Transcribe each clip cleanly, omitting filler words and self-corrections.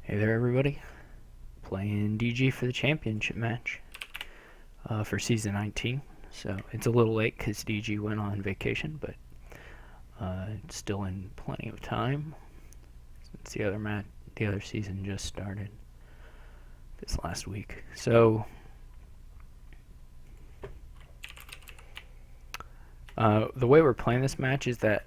Hey there, everybody. Playing DG for the championship match for season 19. So it's a little late because DG went on vacation, but it's still in plenty of time since the other season just started this last week. So the way we're playing this match is that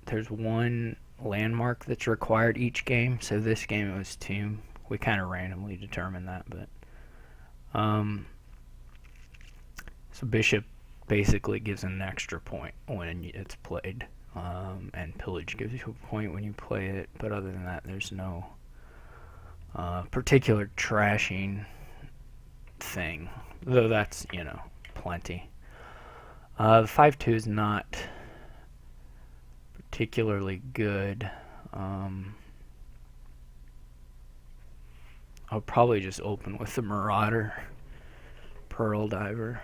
there's one landmark that's required each game. So this game it was two. We kind of randomly determined that, but so bishop basically gives an extra point when it's played, and pillage gives you a point when you play it. But other than that, there's no particular trashing thing, though that's plenty. The 5-2 is not particularly good. I'll probably just open with the Marauder, Pearl Diver.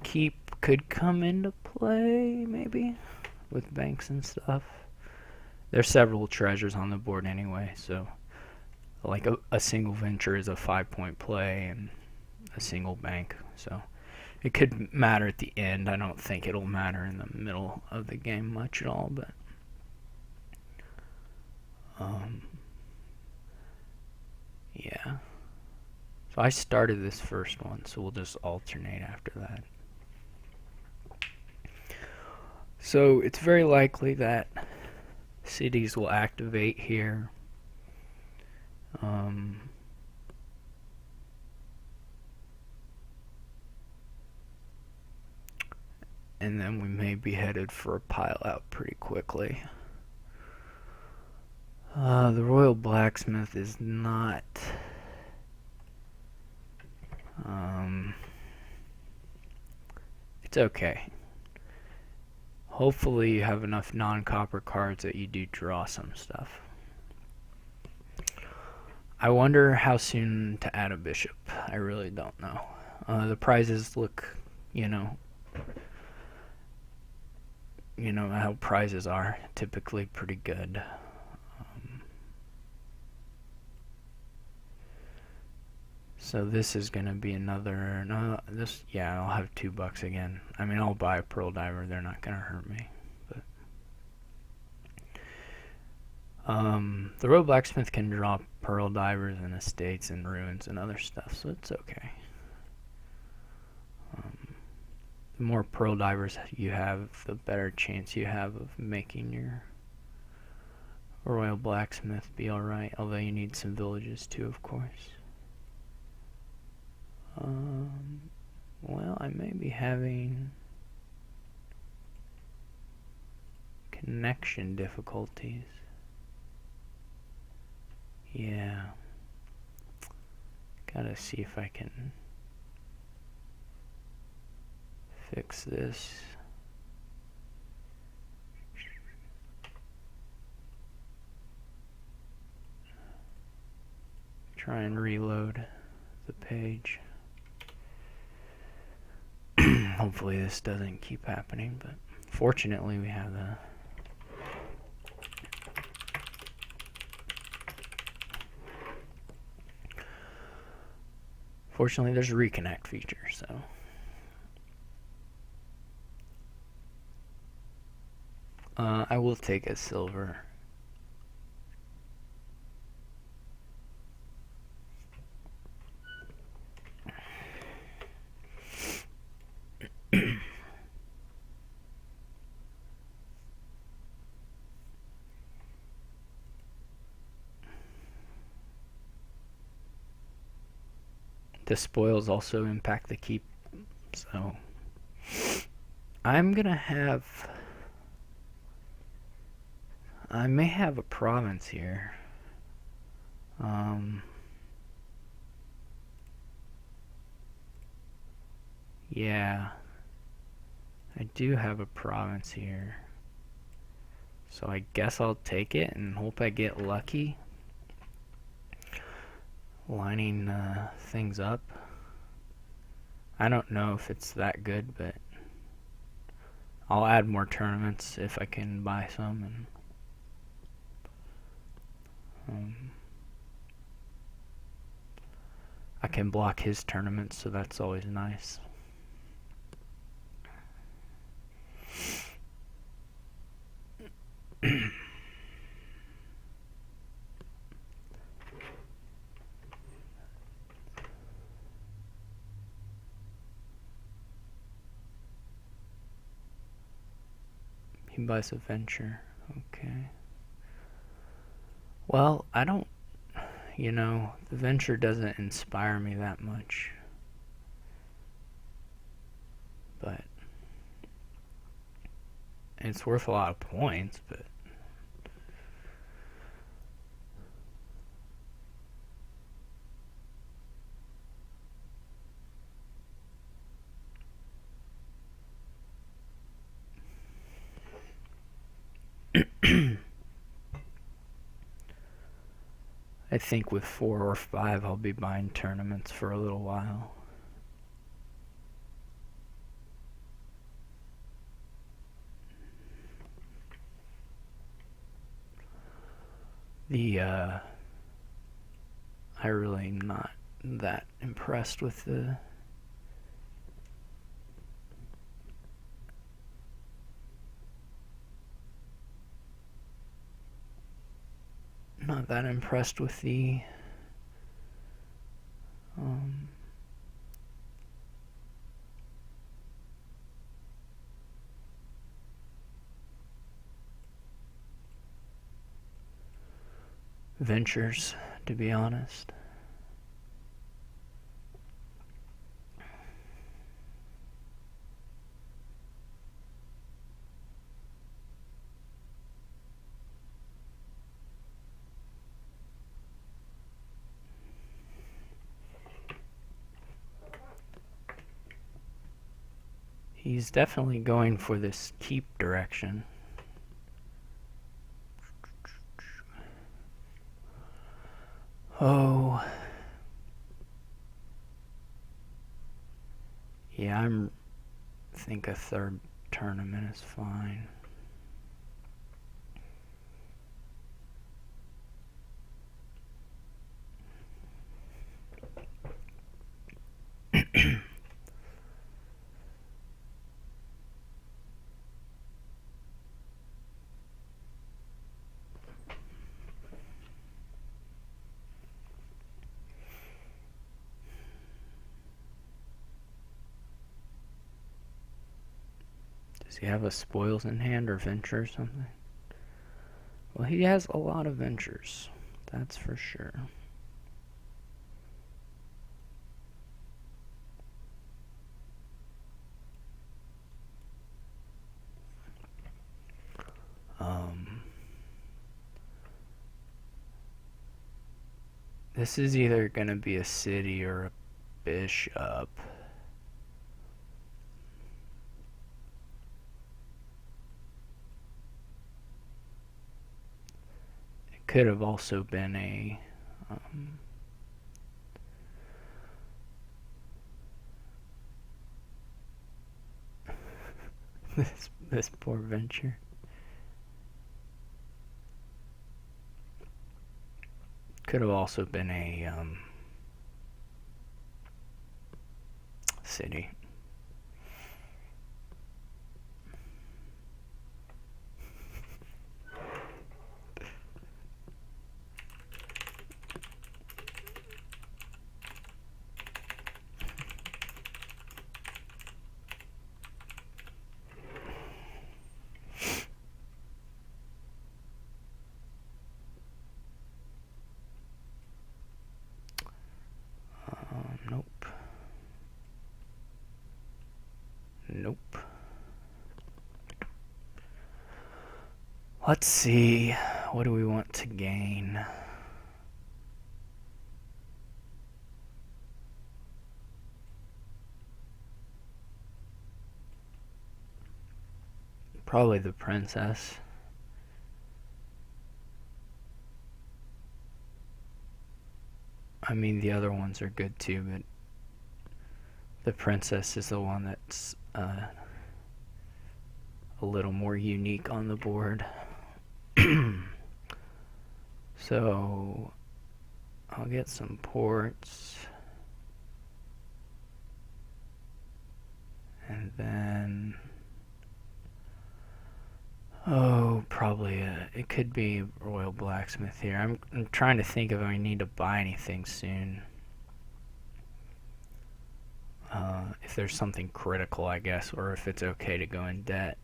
Keep could come into play, maybe, with banks and stuff. There's several treasures on the board anyway, so like a single venture is a 5-point play and a single bank, so it could matter at the end. I don't think it'll matter in the middle of the game much at all, but yeah. So I started this first one, so we'll just alternate after that. So it's very likely that cities will activate here. And then we may be headed for a pile out pretty quickly. The Royal Blacksmith is not it's okay. Hopefully you have enough non-copper cards that you do draw some stuff. I wonder how soon to add a bishop. I really don't know. The prizes look, how prizes are, typically pretty good. So this is going to be another, I'll have $2 again. I mean, I'll buy a Pearl Diver, they're not going to hurt me. But the Royal Blacksmith can draw Pearl Divers and Estates and Ruins and other stuff, so it's okay. The more Pearl Divers you have, the better chance you have of making your Royal Blacksmith be alright, although you need some villages too, of course. Well, I may be having connection difficulties. Yeah. Gotta see if I can fix this. Try and reload the page. Hopefully this doesn't keep happening, but fortunately we have the fortunately there's a reconnect feature, so I will take a silver. The spoils also impact the keep, so I'm gonna have, I may have a province here. Yeah, I do have a province here, so I guess I'll take it and hope I get lucky lining things up. I don't know if it's that good, but I'll add more tournaments if I can buy some. And I can block his tournaments, so that's always nice. He buys a venture. Okay. Well, I don't, the venture doesn't inspire me that much. But it's worth a lot of points, but I think with 4 or 5 I'll be buying tournaments for a little while. I really am not that impressed with not that impressed with the ventures, to be honest. He's definitely going for this keep direction. Oh. Yeah, I think a third tournament is fine. Does he have a spoils in hand or venture or something? Well, he has a lot of ventures, that's for sure. This is either going to be a city or a bishop. It could have also been a this poor venture. Could have also been a city. Nope. Nope. Let's see. What do we want to gain? Probably the princess. I mean, the other ones are good too, but the princess is the one that's a little more unique on the board. So I'll get some ports, and then probably it could be Royal Blacksmith here. I'm trying to think if I need to buy anything soon. If there's something critical, I guess, or if it's okay to go in debt.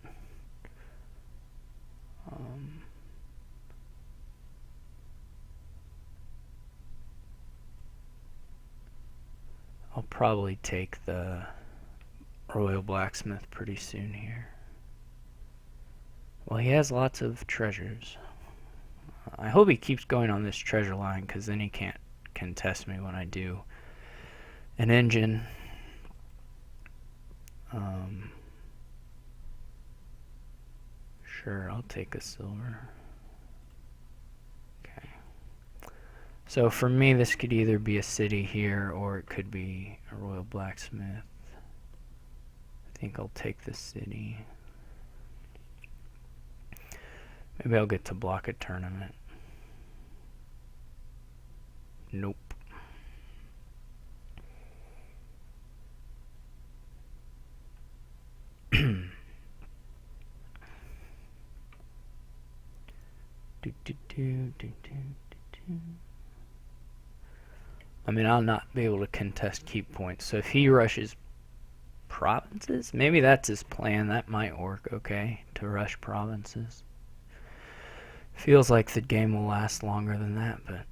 I'll probably take the Royal Blacksmith pretty soon here. Well, he has lots of treasures. I hope he keeps going on this treasure line, because then he can't contest me when I do an engine. Sure, I'll take a silver. Okay. So for me, this could either be a city here, or it could be a Royal Blacksmith. I think I'll take the city. Maybe I'll get to block a tournament. Nope. I mean, I'll not be able to contest keep points. So if he rushes provinces, maybe that's his plan. That might work okay, to rush provinces. Feels like the game will last longer than that, but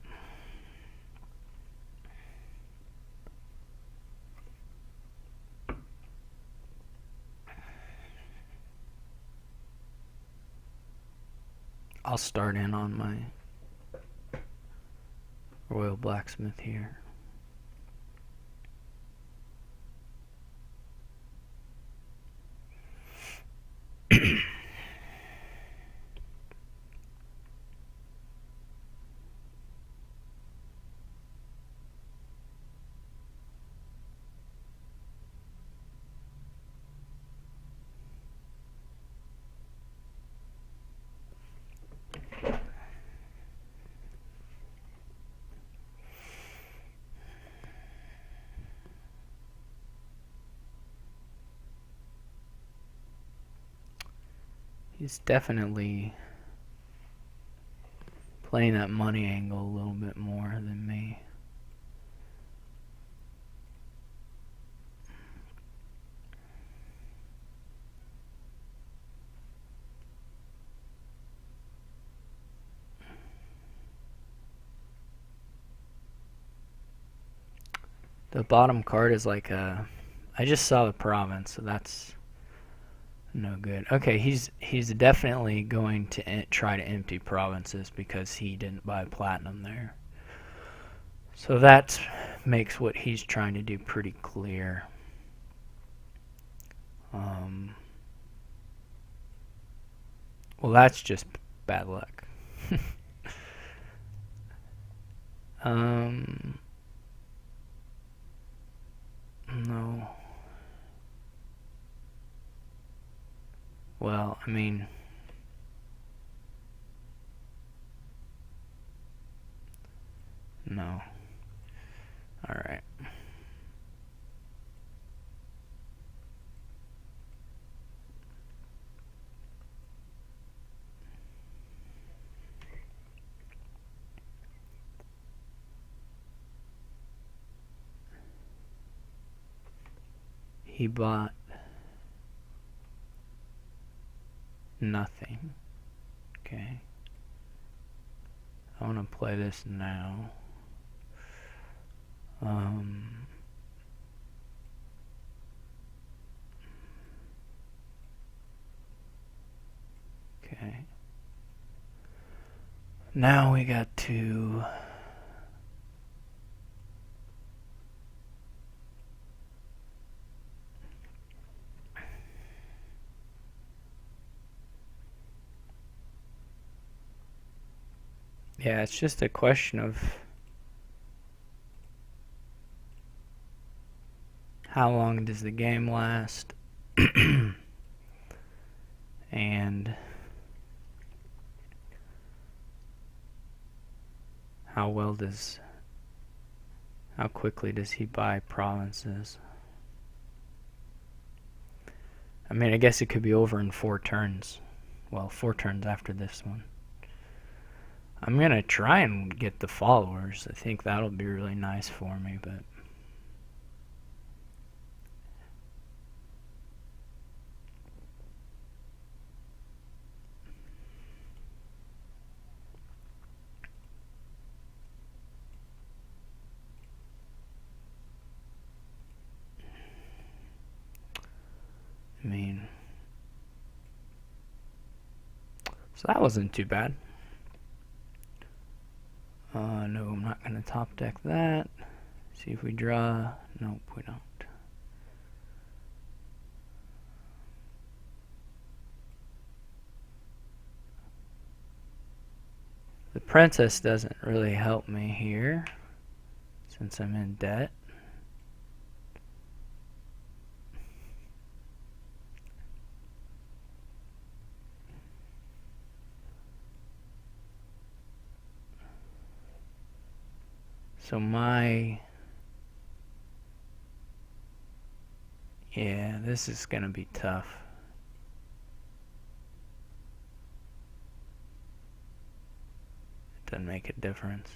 I'll start in on my Royal Blacksmith here. He's definitely playing that money angle a little bit more than me. The bottom card is like a... I just saw the province, so that's no good. Okay, he's definitely going to try to empty provinces because he didn't buy platinum there. So that makes what he's trying to do pretty clear. Well, that's just bad luck. No. Well, I mean... No. Alright. He bought nothing. Okay. I want to play this now. Okay. Now we got to... Yeah, it's just a question of how long does the game last, and How quickly does he buy provinces? I mean, I guess it could be over in 4 turns. Well, 4 turns after this one. I'm going to try and get the followers. I think that'll be really nice for me, but... I mean... So that wasn't too bad. No, I'm not going to top deck that. See if we draw. Nope, we don't. The princess doesn't really help me here, since I'm in debt. So yeah, this is gonna be tough. It doesn't make a difference.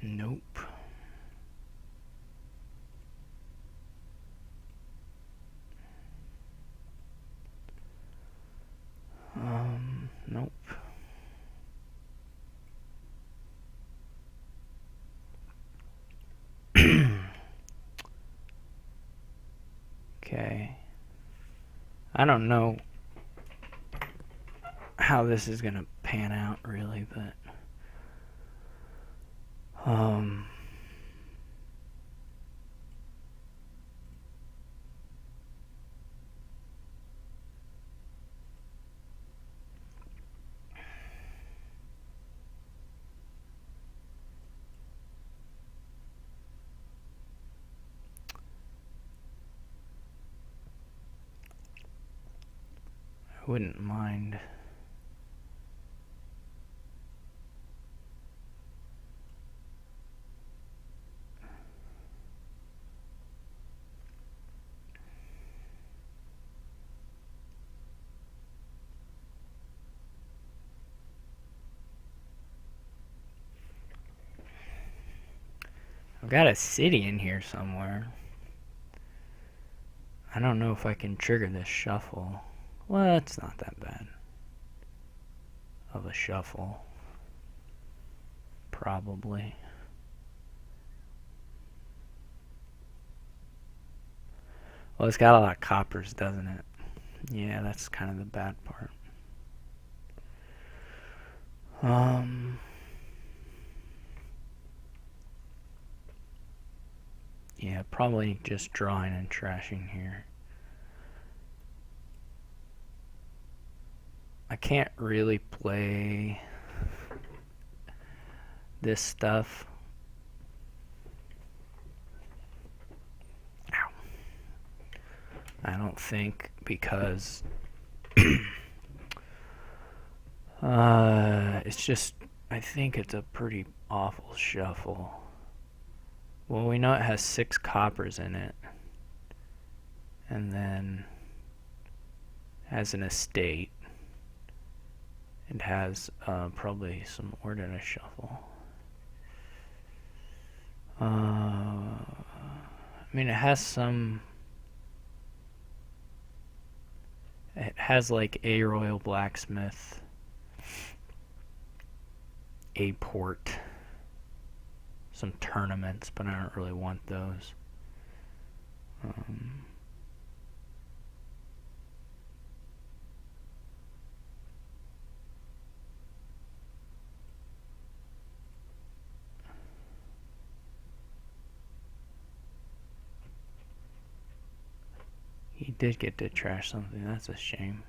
Nope. Nope. Okay. I don't know how this is gonna pan out really, but I wouldn't mind. I've got a city in here somewhere. I don't know if I can trigger this shuffle. Well, it's not that bad of a shuffle. Probably. Well, it's got a lot of coppers, doesn't it? Yeah, that's kind of the bad part. Yeah, probably just drawing and trashing here. I can't really play this stuff. Ow. I don't think, because it's just, I think it's a pretty awful shuffle. Well, we know it has 6 coppers in it, and then has an estate. It has probably some, where did I shuffle? I mean, it has some, it has like a Royal Blacksmith, a port, some tournaments, but I don't really want those. He did get to trash something. That's a shame.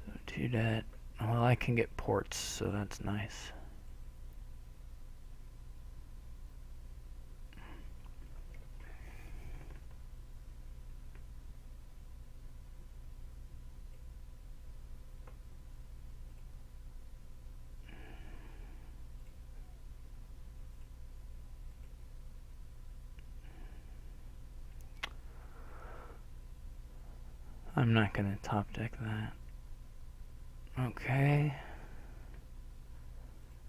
So do that. Well, I can get ports, so that's nice. I'm not gonna top deck that. Okay.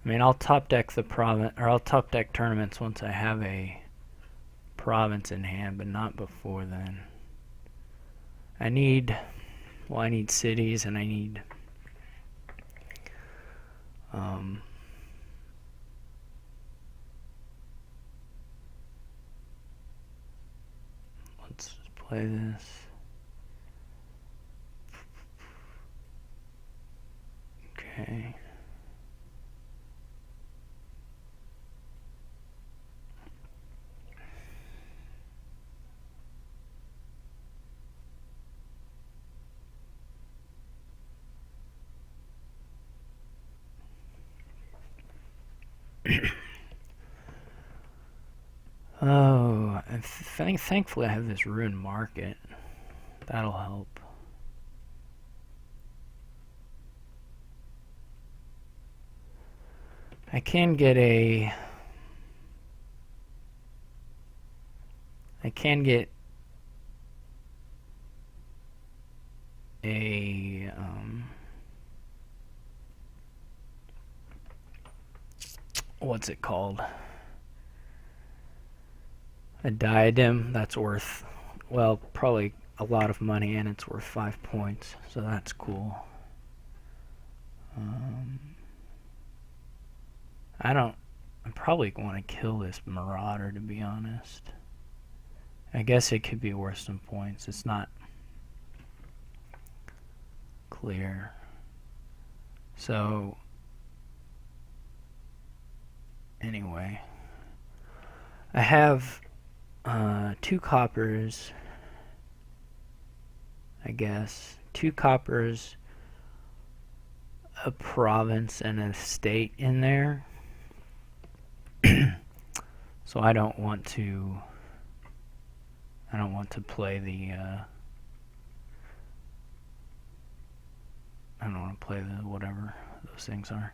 I mean, I'll top deck the province, or I'll top deck tournaments once I have a province in hand, but not before then. I need cities, and I need let's play this. Okay. Oh, thankfully I have this ruined market. That'll help. I can get a what's it called? A diadem that's worth, well, probably a lot of money, and it's worth 5 points, so that's cool. I probably want to kill this marauder, to be honest. I guess it could be worth some points. It's not clear. So, anyway, I have 2 coppers, I guess. 2 coppers, a province, and an estate in there. So I don't want to play the I don't want to play the whatever those things are.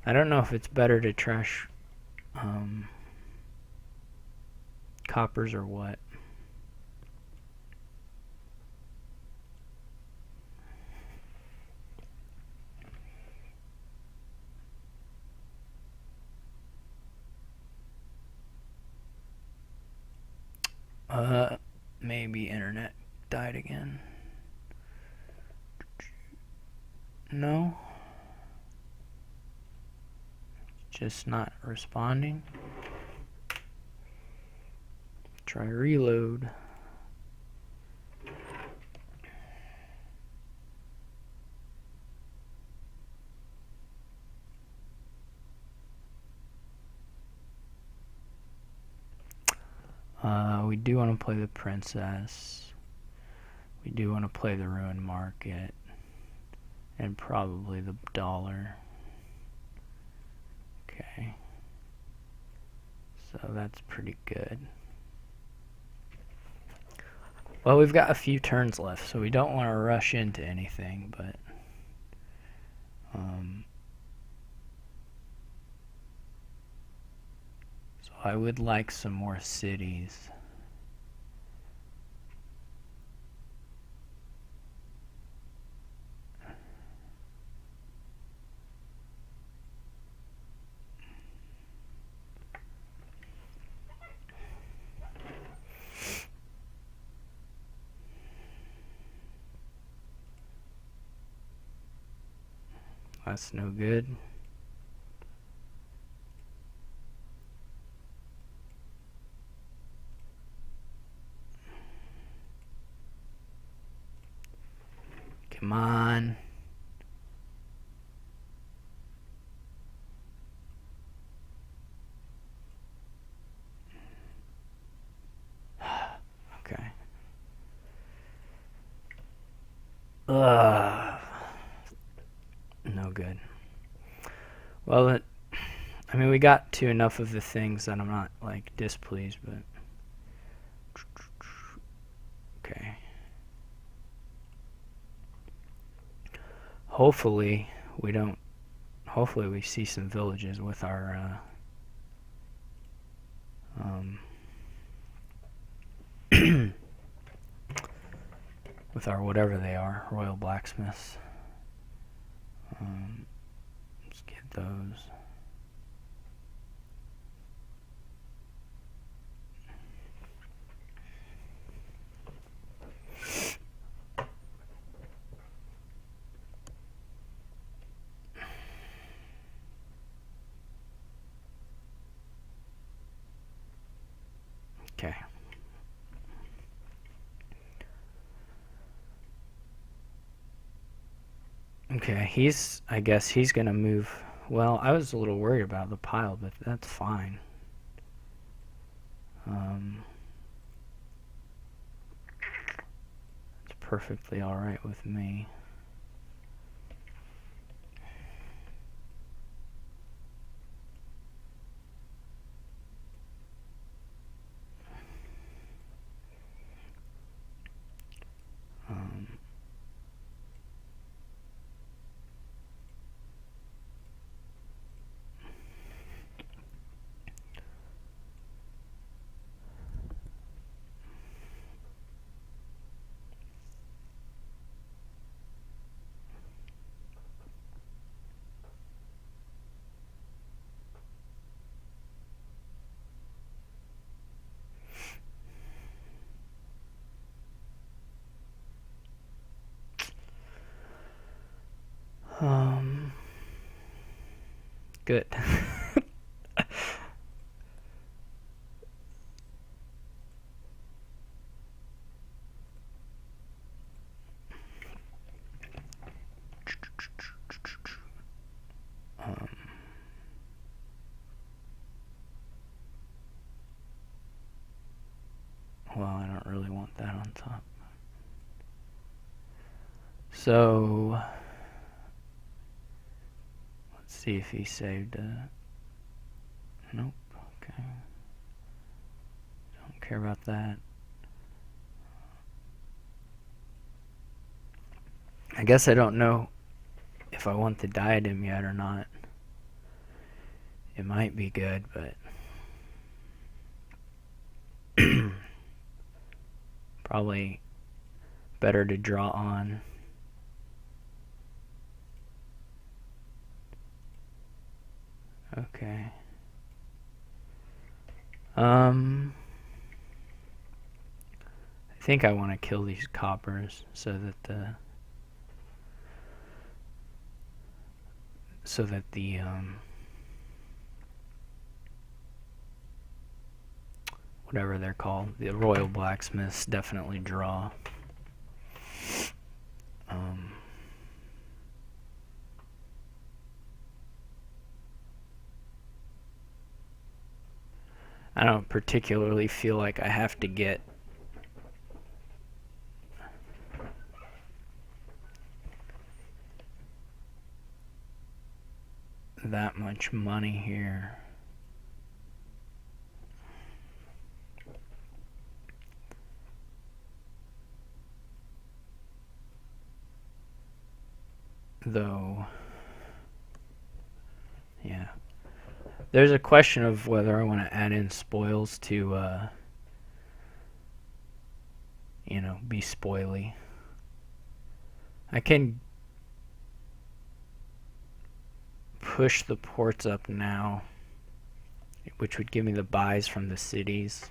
I don't know if it's better to trash coppers or what. Maybe internet died again. No. Just not responding. Try reload. We do want to play the princess. We do want to play the ruined market. And probably the dollar. Okay. So that's pretty good. Well, we've got a few turns left, so we don't want to rush into anything, but so I would like some more cities. That's no good. Come on. Okay. Ugh. No good. Well, I mean, we got to enough of the things that I'm not, like, displeased, but... Okay. Hopefully, we don't... Hopefully we see some villages with our, with our whatever they are, royal blacksmiths. Let's get those. Okay. Okay, I guess he's gonna move. Well, I was a little worried about the pile, but that's fine. It's perfectly alright with me. Good. Well, I don't really want that on top. So, let's see if he saved nope, okay. Don't care about that. I guess I don't know if I want the diadem yet or not. It might be good, but probably better to draw on. Okay. I think I want to kill these coppers so that the whatever they're called, the royal blacksmiths definitely draw. I don't particularly feel like I have to get that much money here. though. Yeah. There's a question of whether I want to add in spoils to, be spoily. I can push the ports up now, which would give me the buys from the cities.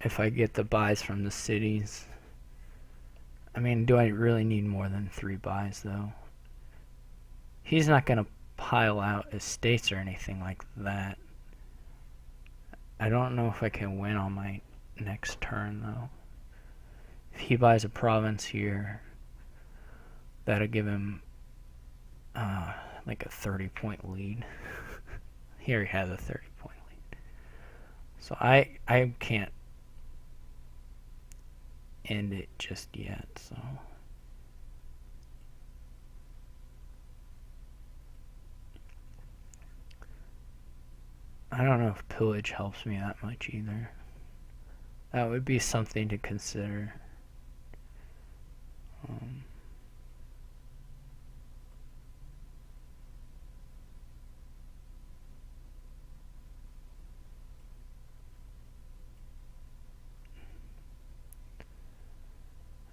If I get the buys from the cities, I mean, do I really need more than 3 buys though? He's not gonna pile out estates or anything like that. I don't know if I can win on my next turn though. If he buys a province here, that'll give him like a 30-point lead. Here he has a 30-point lead. So I can't end it just yet, so I don't know if pillage helps me that much either. That would be something to consider.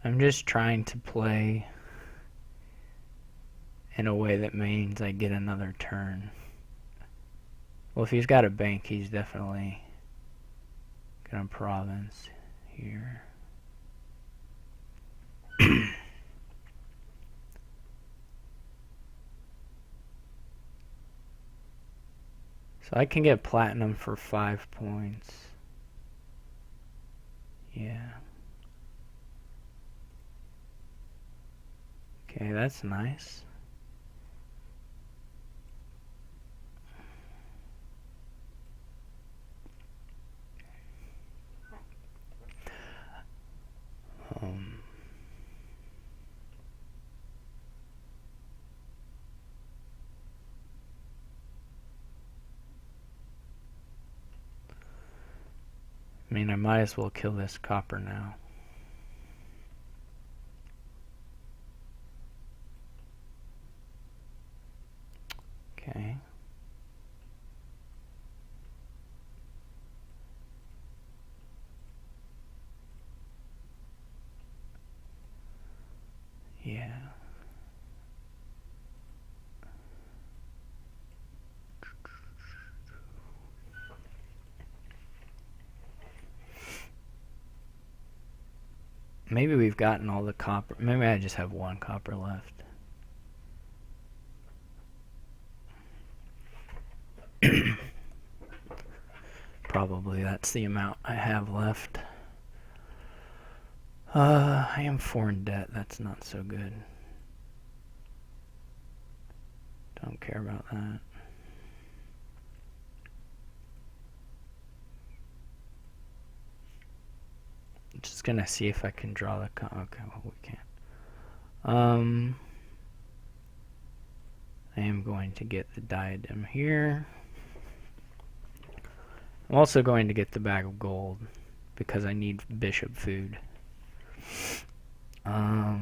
I'm just trying to play in a way that means I get another turn. Well, if he's got a bank, he's definitely gonna province here. So I can get platinum for 5 points. Yeah. Okay, that's nice. I mean, I might as well kill this copper now. Okay. Yeah. Maybe we've gotten all the copper. Maybe I just have 1 copper left. Probably that's the amount I have left. I am 4 in debt. That's not so good. Don't care about that. Just gonna see if I can draw the okay, well, we can't. I am going to get the diadem here. I'm also going to get the bag of gold because I need bishop food. Yeah.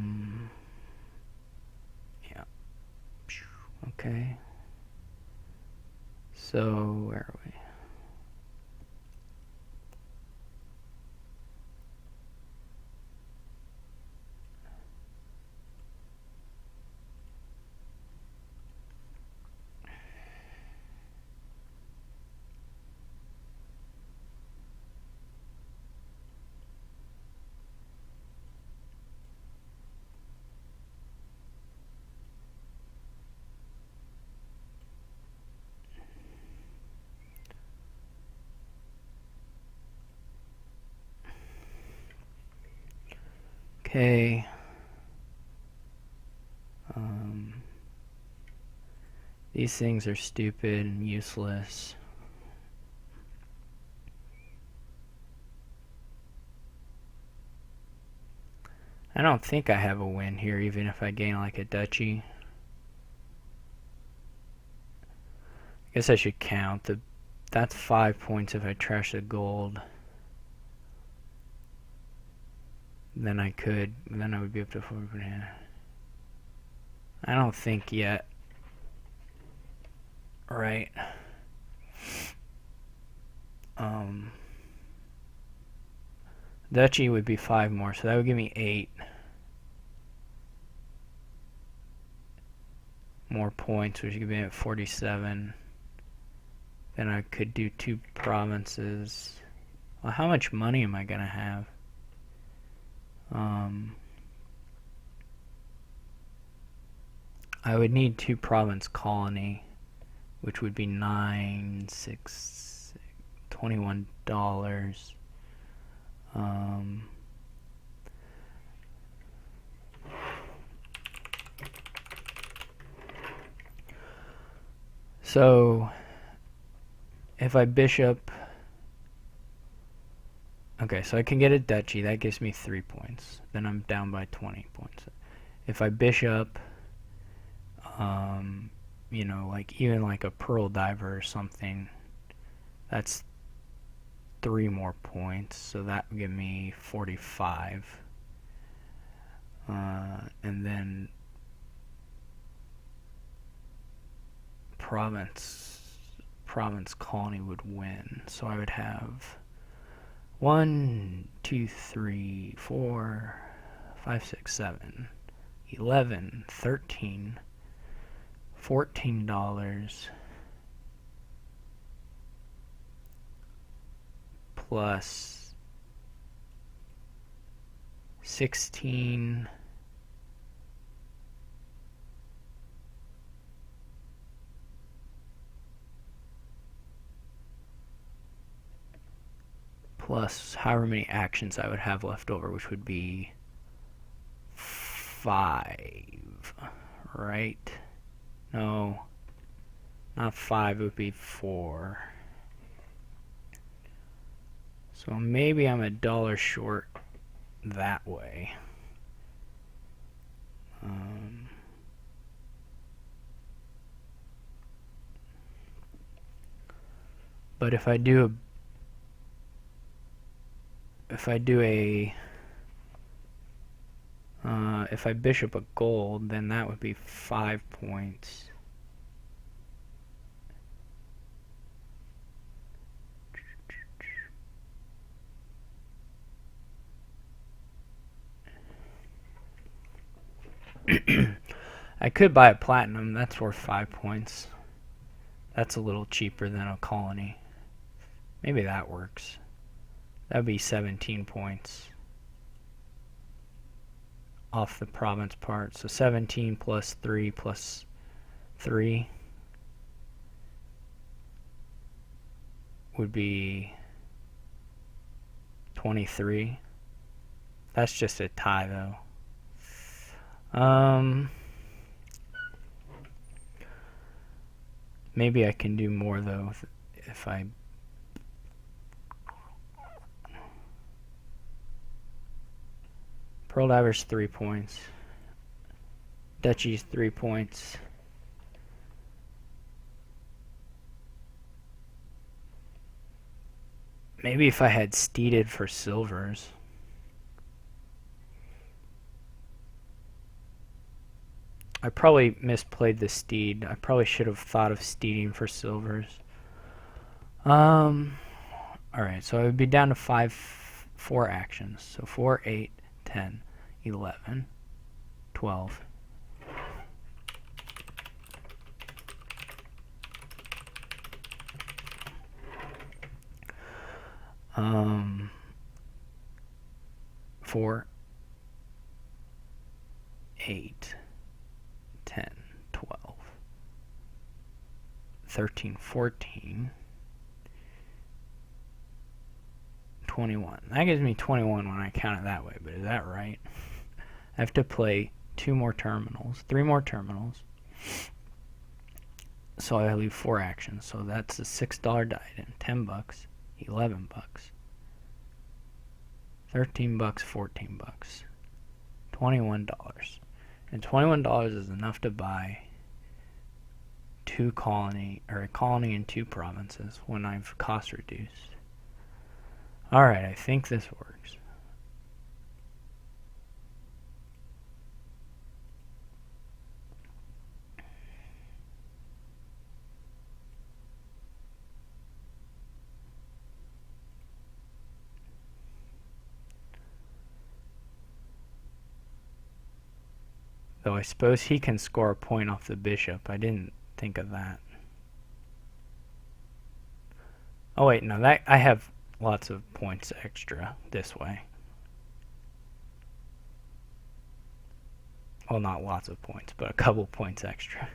Okay. So where are we? Okay. These things are stupid and useless. I don't think I have a win here, even if I gain like a duchy. I guess I should count. That's 5 points if I trash the gold. then I would be up to 4. I don't think yet. Right. Duchy would be 5 more, so that would give me 8 more points, which could be at 47. Then I could do 2 provinces. Well, how much money am I going to have? I would need 2 province colony, which would be $21. So if I bishop, okay, so I can get a duchy. That gives me 3 points. Then I'm down by 20 points. If I bishop, you know, like even like a pearl diver or something, that's 3 more points. So that would give me 45. And then province colony would win. So I would have 1, 2, 3, 4, 5, 6, 7, 11, 13, $14 plus 16 plus however many actions I would have left over, which would be 5, right? No, not 5, it would be 4. So maybe I'm $1 short that way. But if I bishop a gold, then that would be 5 points. I could buy a platinum. That's worth 5 points. That's a little cheaper than a colony. Maybe that works. That would be 17 points off the province part. So 17 plus 3 plus 3 would be 23. That's just a tie, though. Maybe I can do more, though, if I... Pearl Diver's 3 points. Duchy's 3 points. Maybe if I had steeded for silvers. I probably misplayed the steed. I probably should have thought of steeding for silvers. Alright, so I would be down to 4 actions. So 4, 8, 10, 11, 12. Four, 8, 10, 12, 13, 14, 21. That gives me 21 when I count it that way, but is that right? I have to play 3 more terminals. So I leave 4 actions. So that's a $6 dividend. $10, $11, $13, $14, $21. And $21 is enough to buy a colony and 2 provinces when I've cost reduced. Alright, I think this works. Though I suppose he can score a point off the bishop. I didn't think of that. Oh wait, no, that I have lots of points extra this way. Well, not lots of points, but a couple points extra.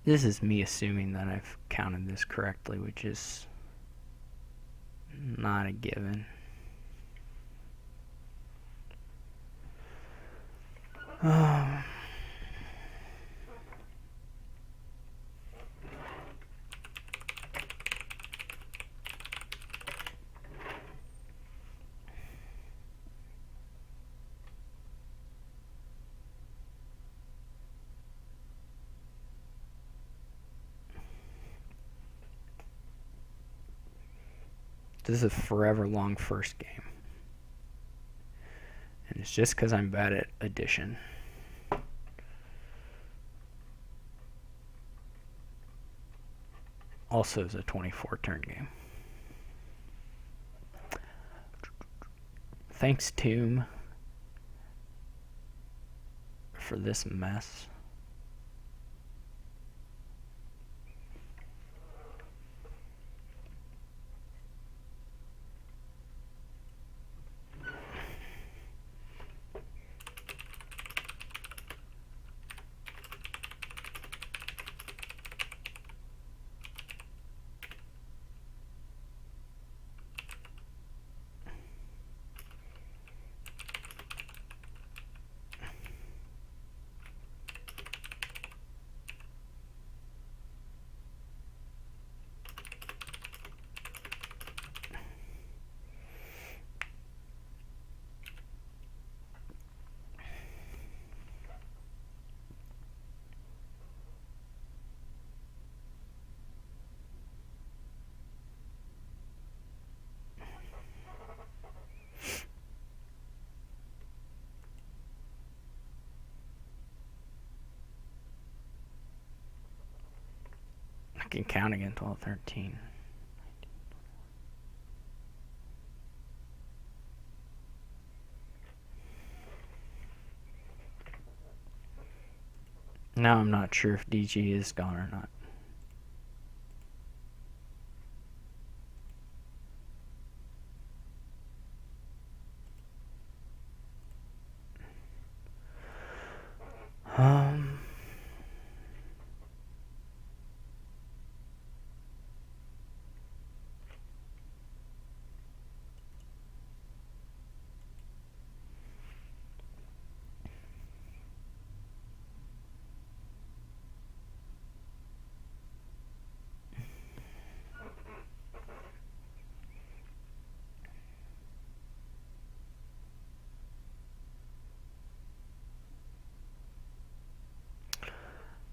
This is me assuming that I've counted this correctly, which is not a given. This is a forever long first game. And it's just because I'm bad at addition. Also is a 24 turn game. Thanks, Tomb, for this mess. I can count again, 12, 13. Now I'm not sure if DG is gone or not.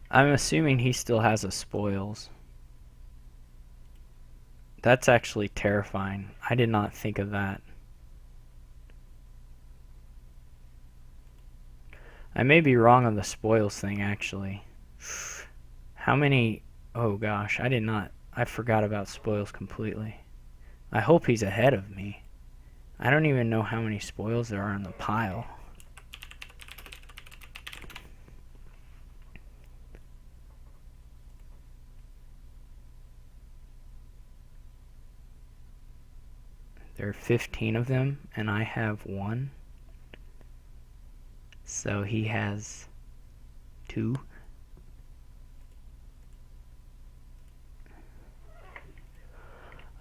I'm assuming he still has a spoils. That's actually terrifying. I did not think of that. I may be wrong on the spoils thing, actually. How many... Oh gosh, I forgot about spoils completely. I hope he's ahead of me. I don't even know how many spoils there are in the pile. There are 15 of them, and I have 1. So he has 2.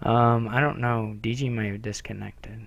I don't know. DG may have disconnected.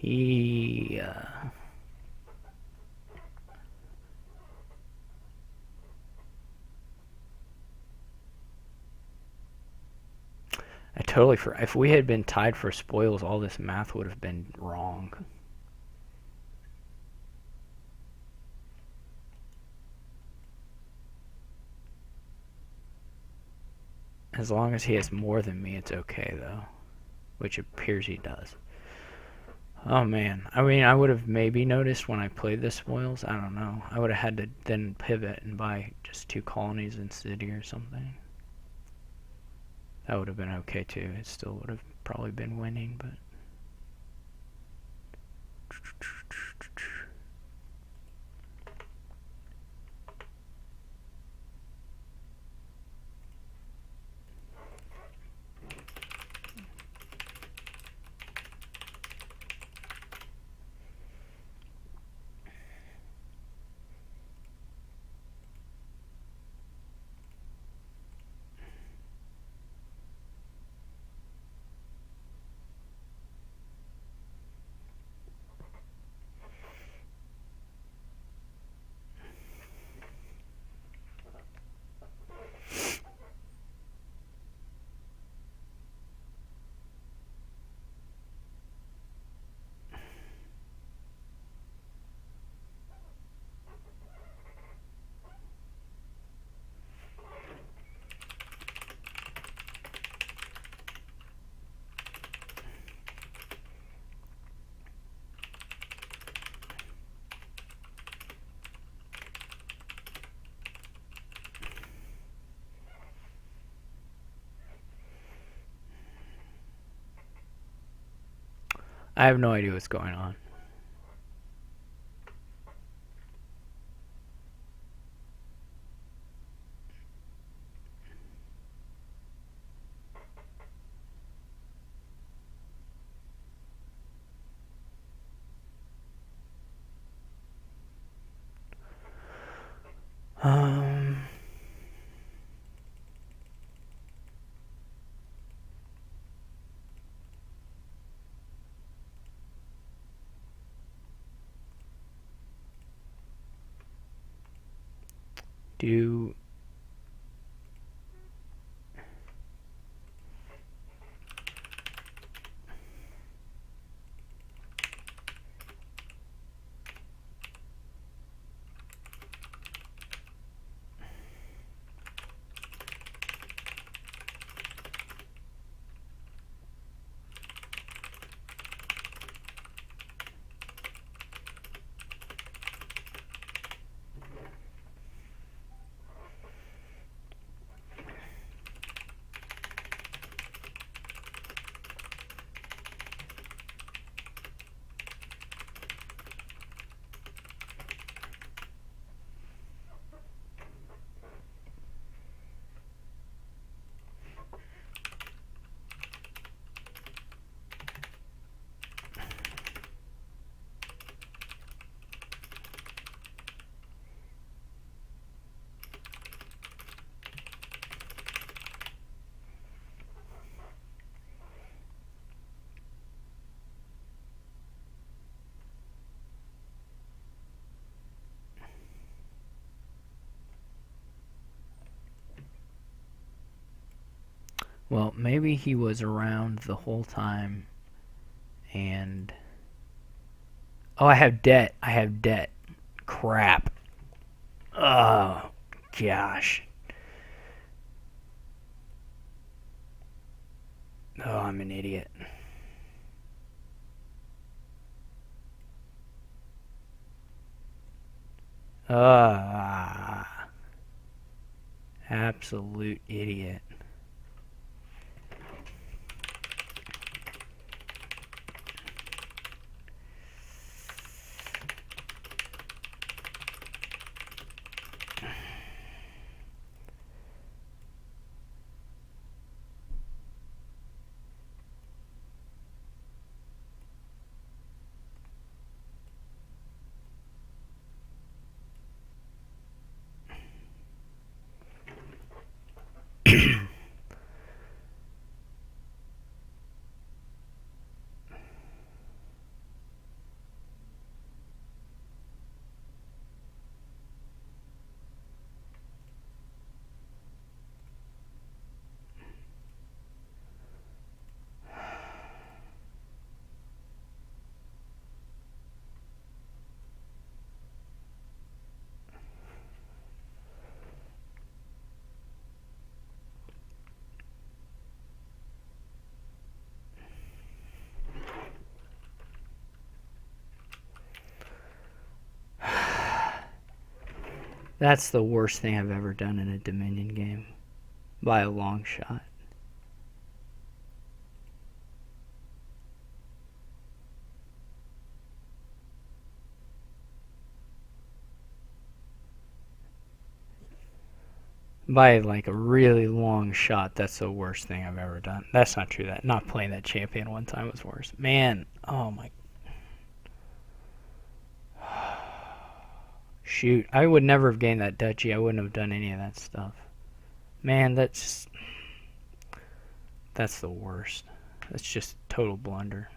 He, I totally forgot. If we had been tied for spoils, all this math would have been wrong. As long as he has more than me, it's okay, though. Which appears he does. Oh, man. I mean, I would have maybe noticed when I played the spoils. I don't know. I would have had to then pivot and buy just 2 colonies in city or something. That would have been okay, too. It still would have probably been winning, but... I have no idea what's going on. Um... Do... Well, maybe he was around the whole time and... Oh, I have debt. I have debt. Crap. Oh, gosh. Oh, I'm an idiot. Ah, absolute idiot. That's the worst thing I've ever done in a Dominion game. By a long shot. By like a really long shot, that's the worst thing I've ever done. That's not true. That not playing that champion one time was worse. Man, oh my. Shoot, I would never have gained that duchy. I wouldn't have done any of that stuff. Man, that's the worst. That's just total blunder.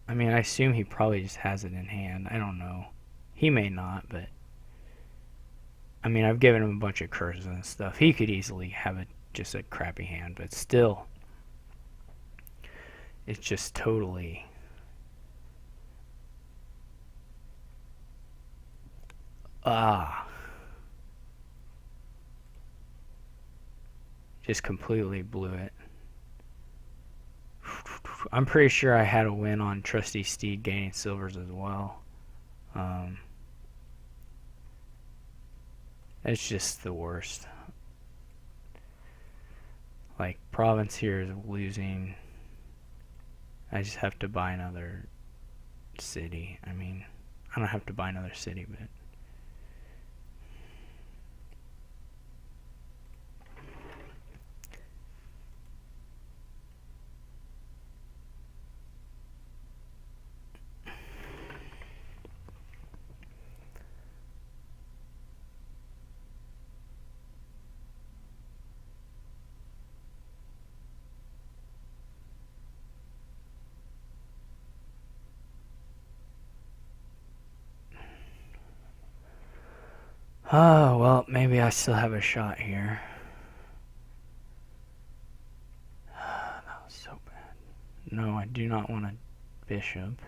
I mean, I assume he probably just has it in hand. I don't know. He may not, but I mean, I've given him a bunch of curses and stuff. He could easily have just a crappy hand, but still, it's just totally. Just completely blew it. I'm pretty sure I had a win on Trusty Steed gaining silvers as well. It's just the worst. Like, province here is losing. I just have to buy another city. I mean, I don't have to buy another city, but oh, well, maybe I still have a shot here. That was so bad. No, I do not want a bishop.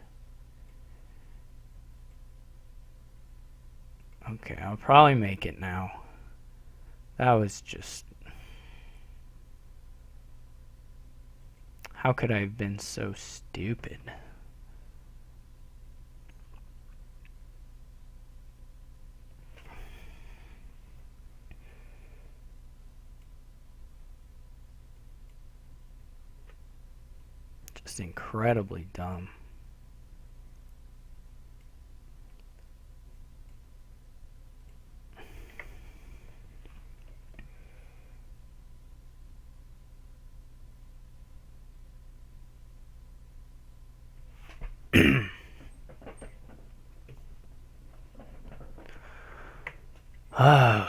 Okay, I'll probably make it now. That was just... How could I have been so stupid? Just incredibly dumb. Ah.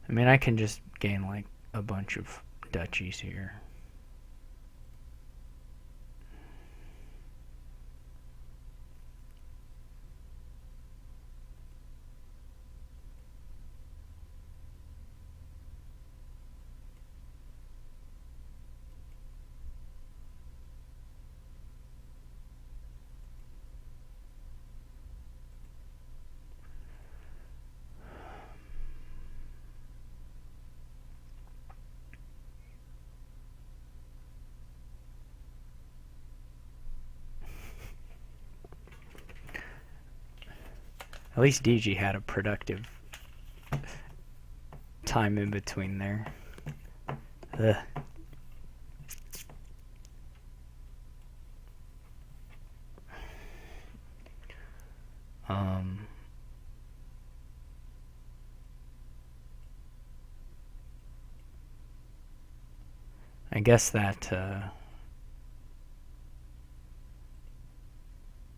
I mean, I can just gain like a bunch of duchies here. At least DG had a productive time in between there. Ugh. I guess that,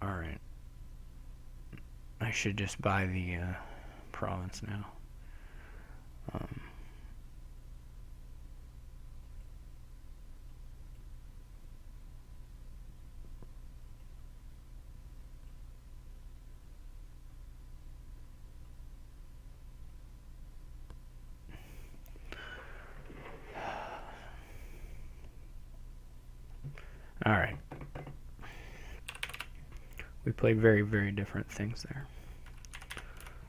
alright. I should just buy the province now. Alright. We play very, very different things there.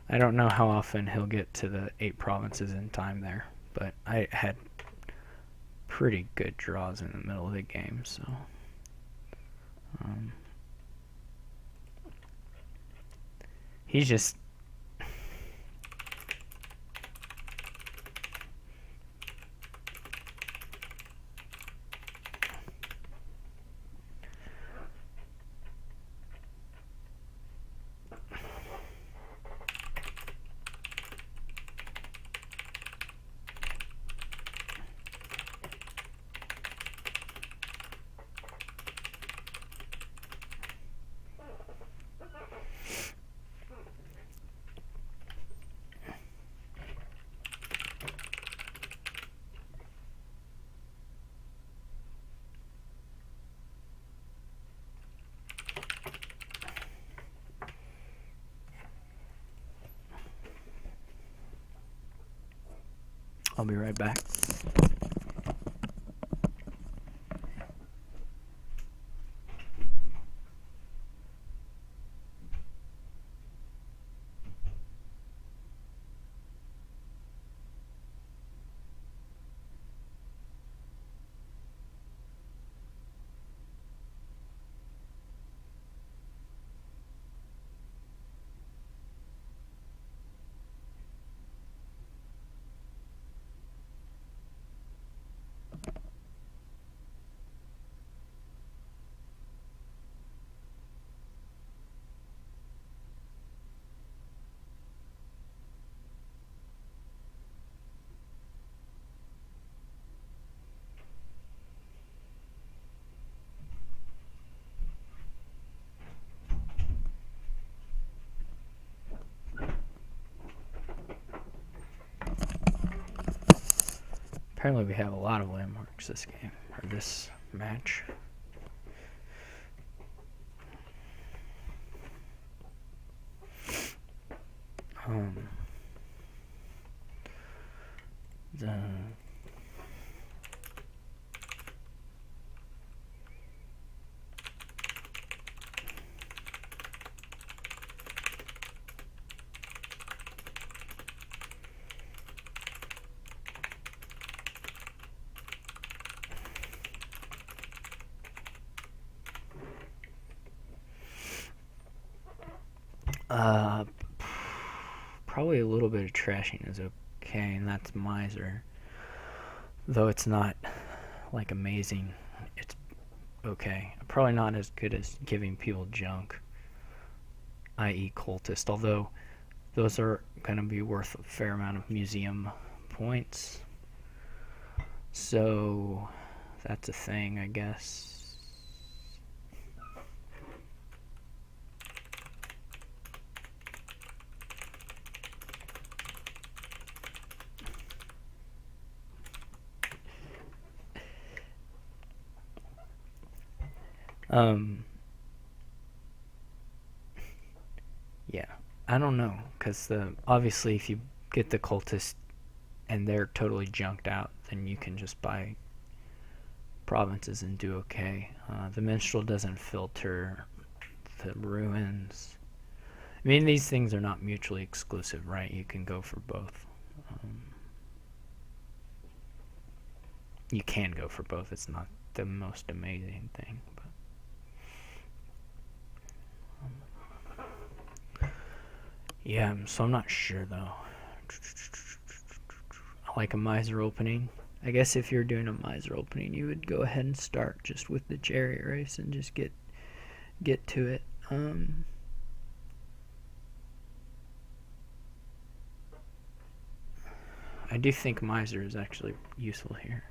I don't know how often he'll get to the 8 provinces in time there, but I had pretty good draws in the middle of the game, so... he's just... I'll be right back. Apparently we have a lot of landmarks this game, or this match. The probably a little bit of trashing is okay, and that's Miser. Though it's not like amazing, it's okay. Probably not as good as giving people junk, i.e. Cultist, although those are going to be worth a fair amount of museum points. So that's a thing, I guess. Yeah, I don't know, because obviously if you get the Cultist and they're totally junked out, then you can just buy provinces and do okay. The Minstrel doesn't filter the Ruins. I mean, these things are not mutually exclusive, right? You can go for both. You can go for both. It's not the most amazing thing, but yeah. So I'm not sure though. I like a Miser opening. I guess if you're doing a Miser opening, you would go ahead and start just with the chariot race and just get to it. I do think Miser is actually useful here.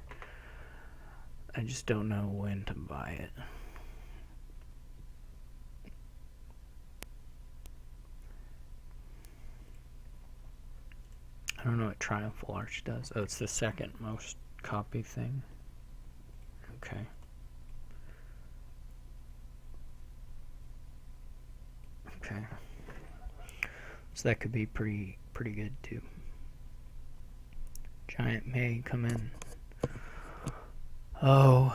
I just don't know when to buy it. I don't know what Triumphal Arch does. Oh, it's the second most copy thing. Okay. Okay. So that could be pretty good too. Giant may come in. Oh.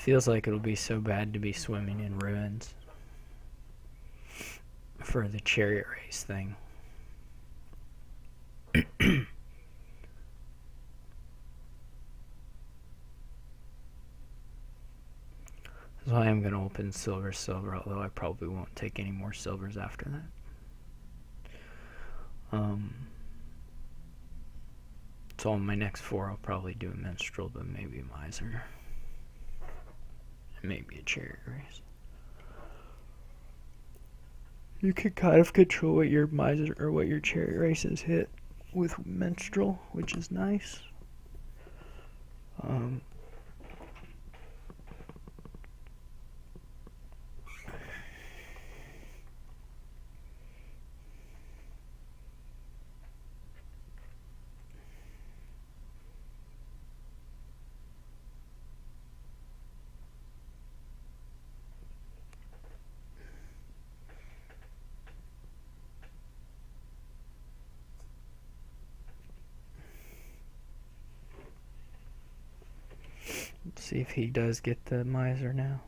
Feels like it'll be so bad to be swimming in ruins for the chariot race thing. So I am going to open silver, although I probably won't take any more silvers after that. So on my next 4 I'll probably do a minstrel, but maybe a miser. And maybe a chariot race. You can kind of control what your miser or what your chariot races hit with minstrel, which is nice. Let's see if he does get the miser now.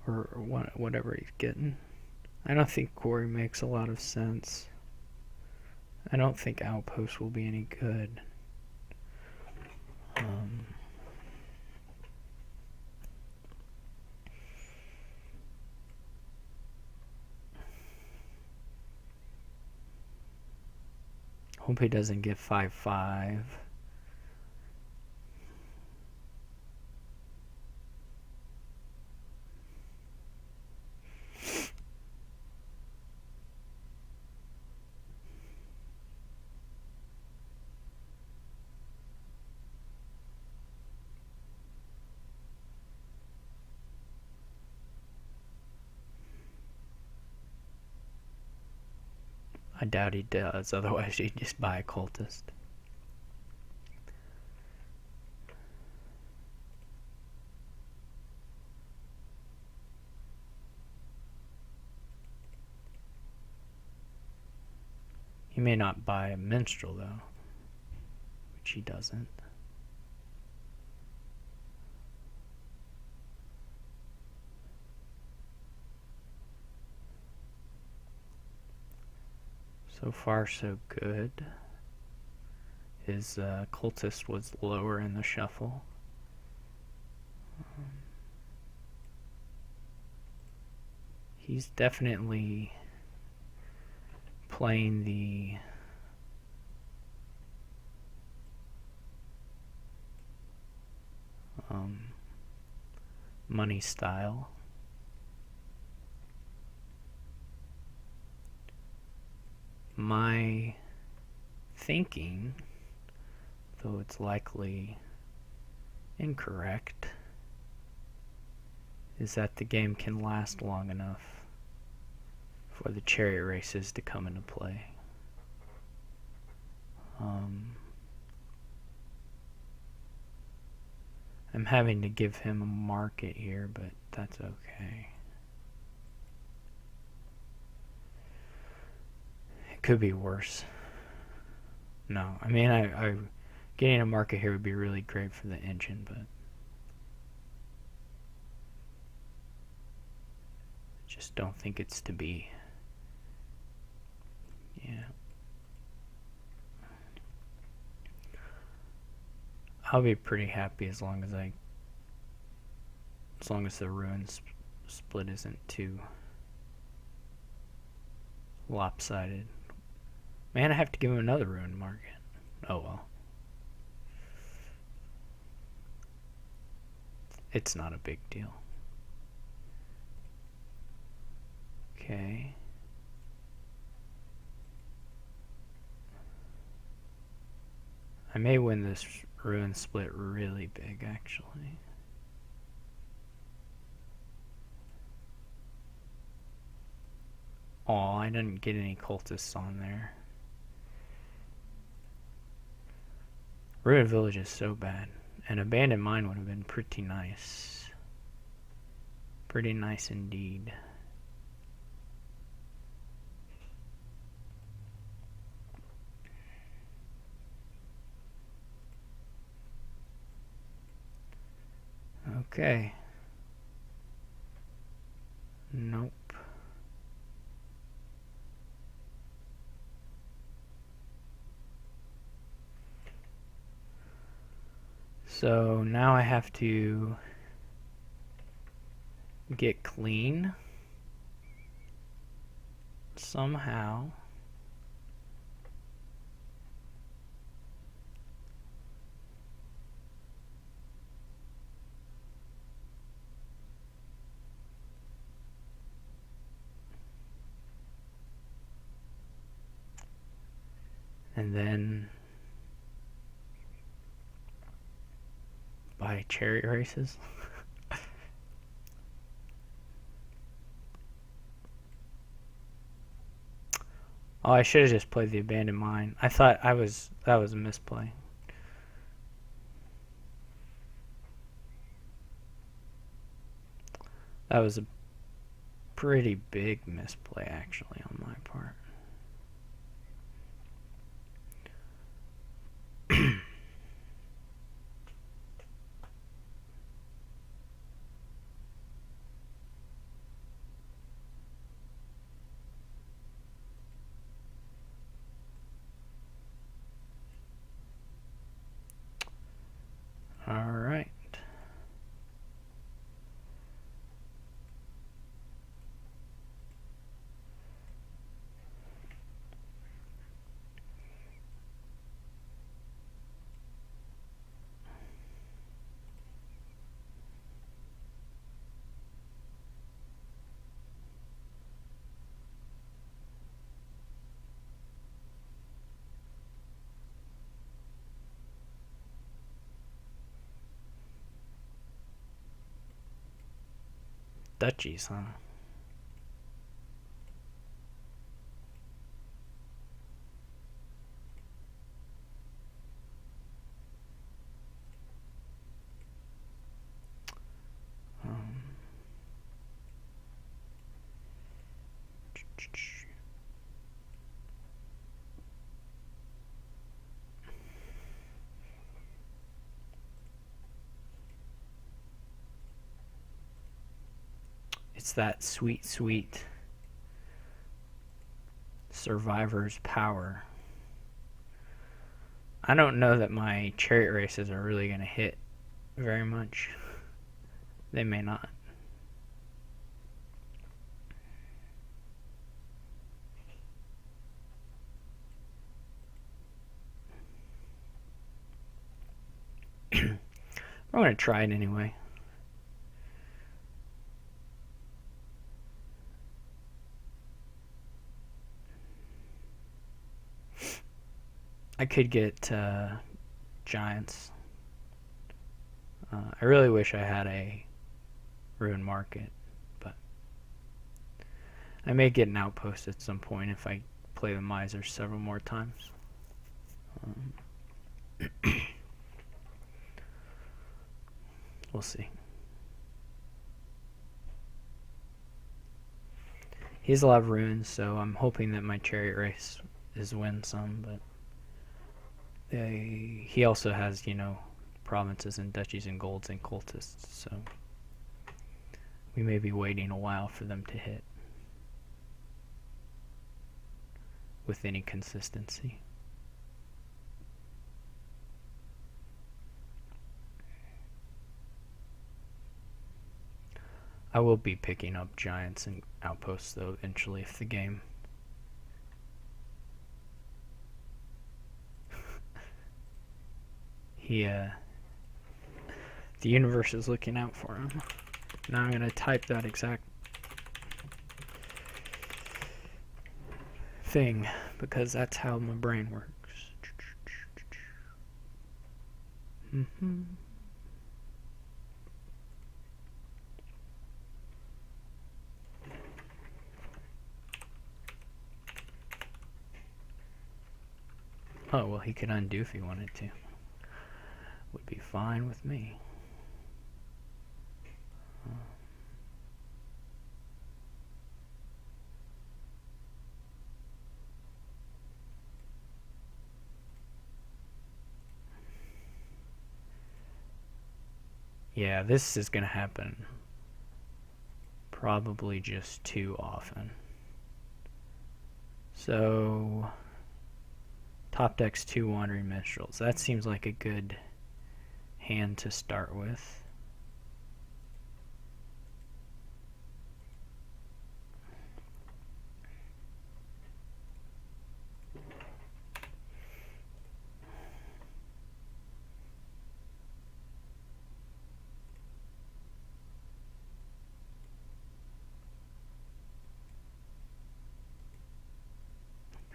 Or whatever he's getting. I don't think Corey makes a lot of sense. I don't think Outpost will be any good. Hope he doesn't get 5-5. I doubt he does, otherwise he'd just buy a cultist. He may not buy a minstrel though, which he doesn't. So far, so good. His cultist was lower in the shuffle. He's definitely playing the money style. My thinking, though it's likely incorrect, is that the game can last long enough for the chariot races to come into play. I'm having to give him a market here, but that's okay. It could be worse. No, I mean, I getting a market here would be really great for the engine, but just don't think it's to be. Yeah. I'll be pretty happy as long as the ruin split isn't too lopsided. Man, I have to give him another ruin market. Oh well. It's not a big deal. Okay. I may win this ruin split really big, actually. Aw, I didn't get any cultists on there. Ruined Village is so bad. An abandoned mine would have been pretty nice. Pretty nice indeed. Okay. Nope. So now I have to get clean somehow. And then buy chariot races. Oh, I should have just played the abandoned mine. I thought that was a misplay. That was a pretty big misplay actually on my part. All right. Duchies, huh? Um, it's that sweet, sweet survivor's power. I don't know that my chariot races are really going to hit very much. They may not. I'm going to try it anyway. I could get giants. I really wish I had a ruined market, but I may get an outpost at some point if I play the miser several more times. We'll see. He has a lot of ruins, so I'm hoping that my chariot race is win some, but he also has, provinces and duchies and golds and cultists, so we may be waiting a while for them to hit with any consistency. I will be picking up giants and outposts though eventually if the game the universe is looking out for him. Now I'm gonna type that exact thing because that's how my brain works. Oh, well, he could undo if he wanted to. Would be fine with me. Yeah, this is going to happen probably just too often. So, top deck's 2 Wandering Minstrels. That seems like a good hand to start with.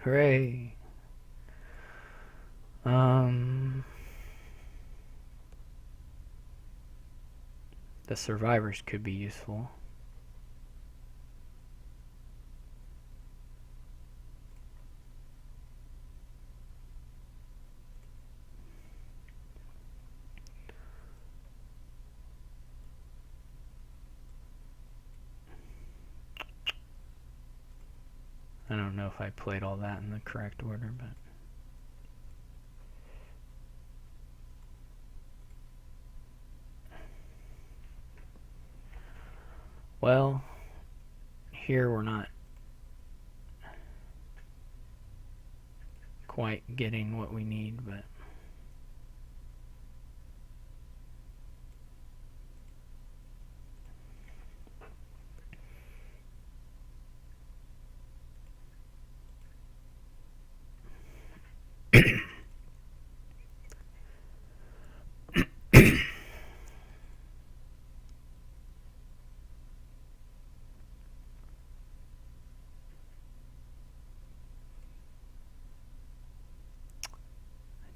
Hooray! The survivors could be useful. I don't know if I played all that in the correct order, but... Well, here we're not quite getting what we need, but...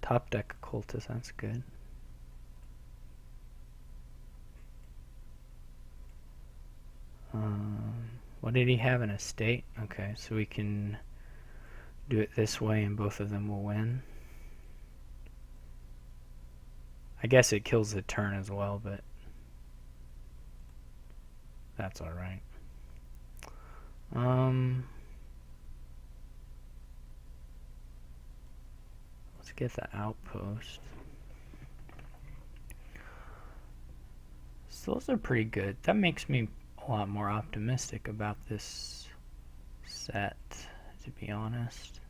Top deck occultist, that's good. What did he have in a state? Okay, so we can do it this way and both of them will win. I guess it kills the turn as well, but that's alright. Let's get the outpost. So those are pretty good. That makes me a lot more optimistic about this set, to be honest.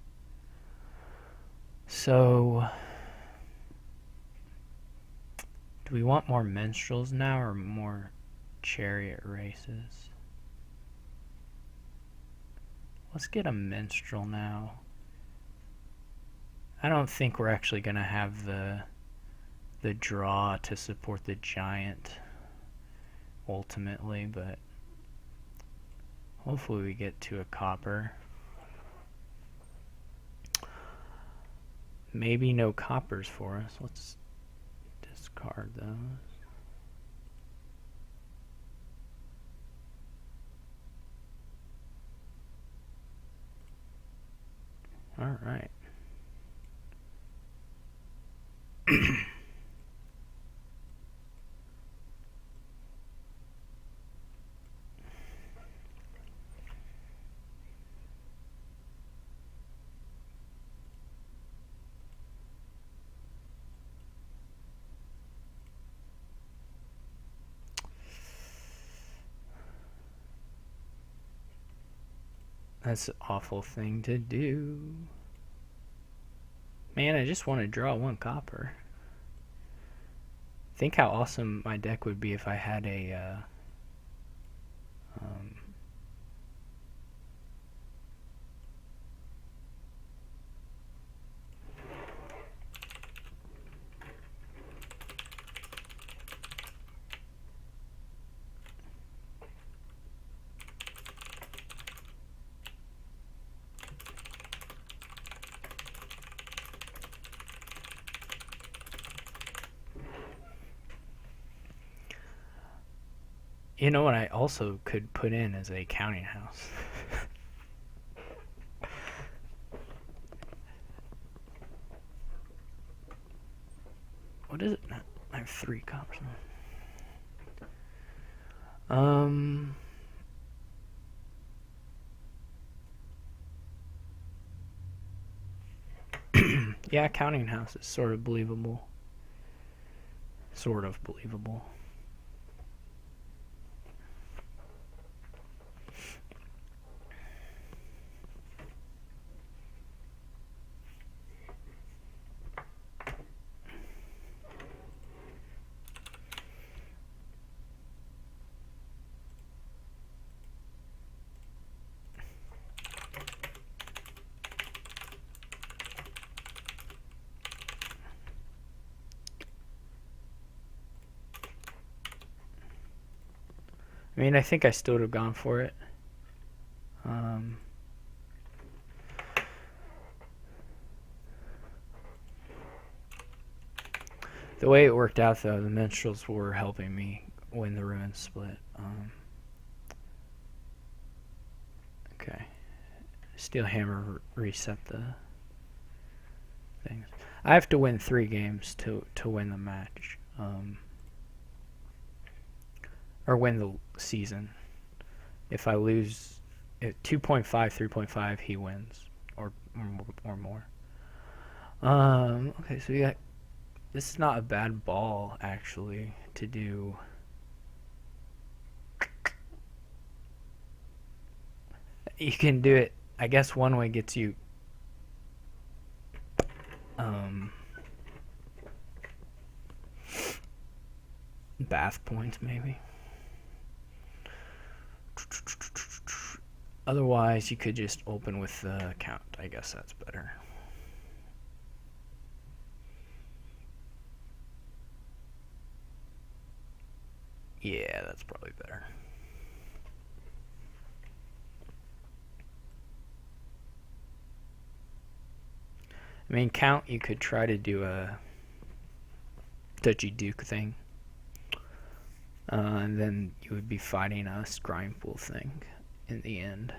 So, do we want more minstrels now or more chariot races? Let's get a minstrel now. I don't think we're actually going to have the draw to support the giant ultimately, but hopefully we get to a copper. Maybe no coppers for us. Let's discard those. All right. That's an awful thing to do. Man, I just want to draw 1 copper. Think how awesome my deck would be if I had a you know what I also could put in as a counting house? What is it? I have 3 coppers. Yeah, counting house is sort of believable. Sort of believable. I mean, I think I still would have gone for it. The way it worked out, though, the minstrels were helping me win the ruin split. Okay. Steel Hammer reset the things. I have to win 3 games to win the match. Or win the season. If I lose at 2.5, 3.5, he wins. Or more. Okay, so you got... This is not a bad ball, actually, to do. You can do it. I guess one way gets you bath points, maybe. Otherwise, you could just open with the count. I guess that's better. Yeah, that's probably better. I mean, count, you could try to do a Dutchy Duke thing. And then you would be fighting a scrying pool thing in the end.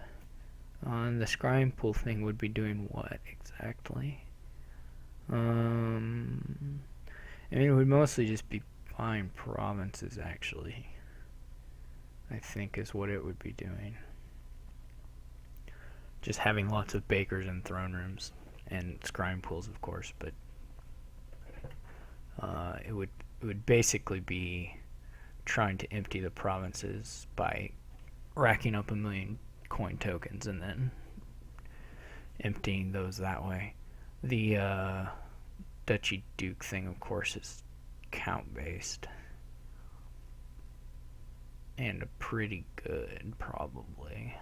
And the scrying pool thing would be doing what exactly? I mean, it would mostly just be buying provinces, actually. I think is what it would be doing. Just having lots of bakers and throne rooms. And scrying pools, of course, but it would basically be trying to empty the provinces by racking up 1 million coin tokens and then emptying those that way. The Dutchy Duke thing, of course, is count based and pretty good, probably.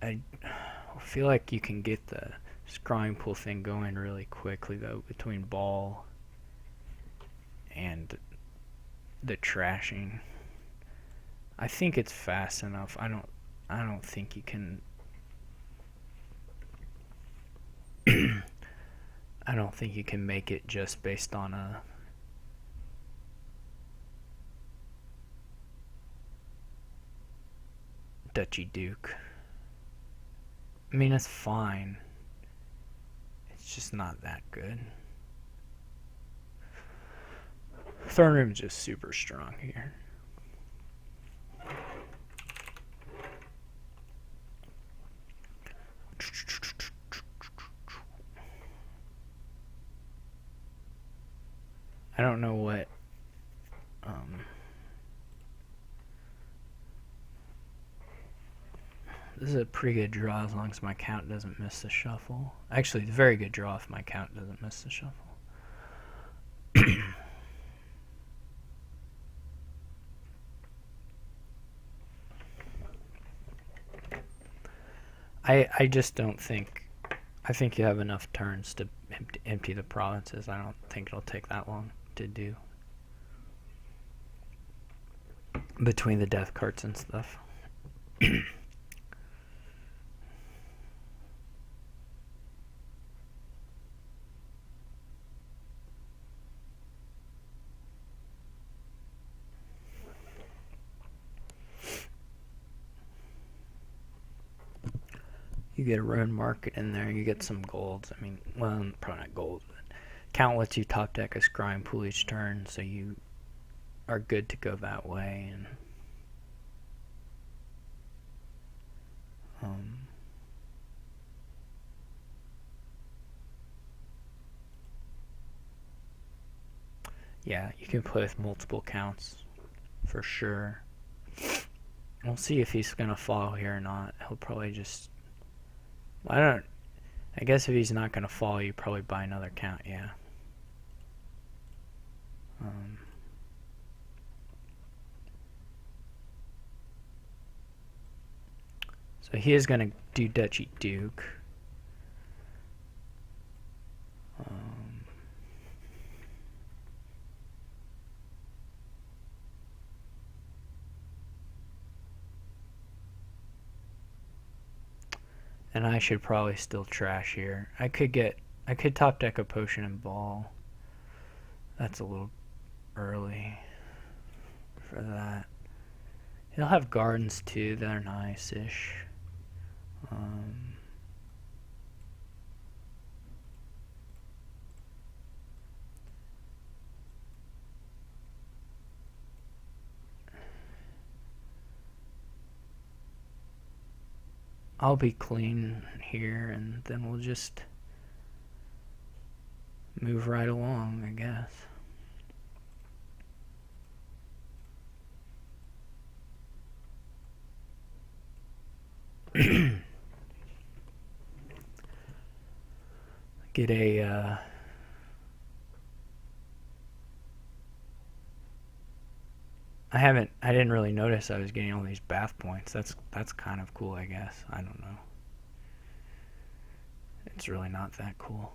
I feel like you can get the scrying pool thing going really quickly, though, between ball and the trashing. I think it's fast enough. I don't think you can. I don't think you can make it just based on a Dutchy Duke. I mean, it's fine. It's just not that good. Throne room's just super strong here. I don't know what this is a pretty good draw as long as my count doesn't miss the shuffle. Actually, it's a very good draw if my count doesn't miss the shuffle. I just don't think... I think you have enough turns to empty the provinces. I don't think it'll take that long to do. Between the death cards and stuff. You get a ruin market in there, you get some golds. I mean, well, probably not gold, but count lets you top deck a scrying pool each turn, so you are good to go that way. And yeah, you can play with multiple counts for sure. We'll see if he's gonna fall here or not. He'll probably just... I guess if he's not gonna fall, you probably buy another count. Yeah. So he is gonna do Dutchy Duke. And I should probably still trash here. I could top deck a potion and ball. That's a little early for that. He'll have gardens too, they're nice-ish. I'll be clean here, and then we'll just move right along, I guess. Get a I didn't really notice I was getting all these bath points. That's kind of cool, I guess. I don't know. It's really not that cool.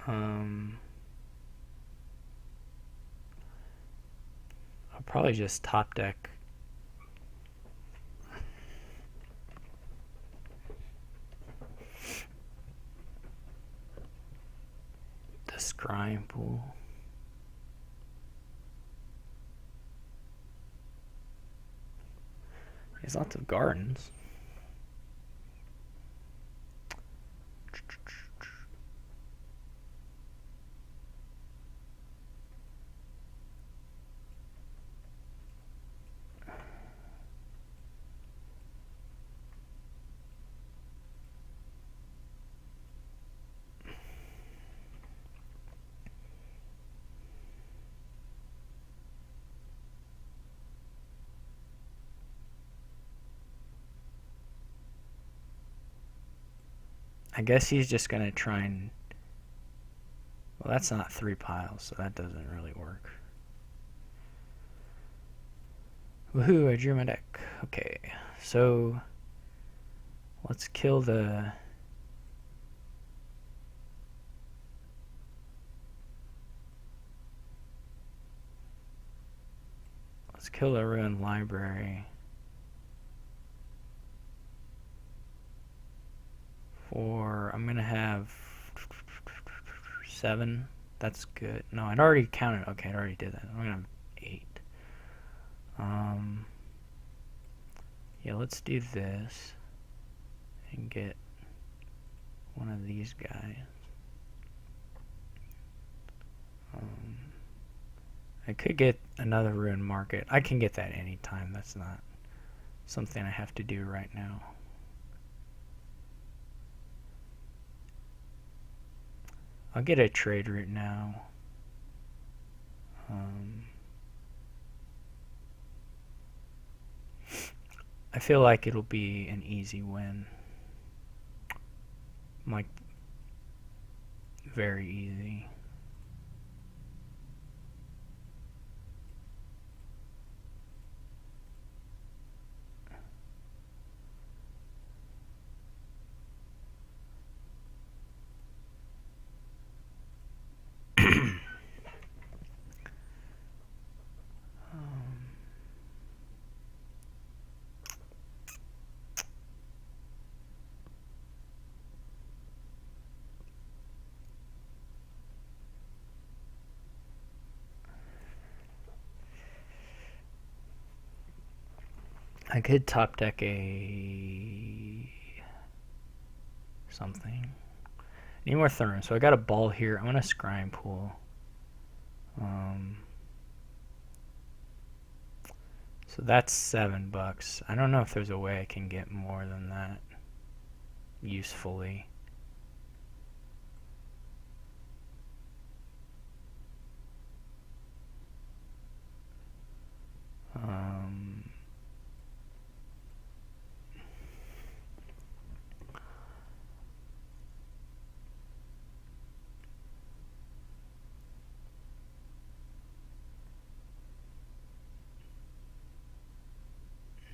I'll probably just top deck the scrying pool. There's lots of gardens. I guess he's just gonna try and... Well, that's not 3 piles, so that doesn't really work. Woohoo, I drew my deck. Okay, so let's kill the... Let's kill the ruined library. I'm gonna have 7. That's good. No, I'd already counted. Okay, I already did that. I'm gonna have 8. Yeah, let's do this and get one of these guys. I could get another ruined market. I can get that anytime. That's not something I have to do right now. I'll get a trade route now. I feel like it'll be an easy win. Like, very easy. I could top deck a something. Need more therm, so I got a ball here. I'm gonna scrying pool. So that's $7. I don't know if there's a way I can get more than that usefully.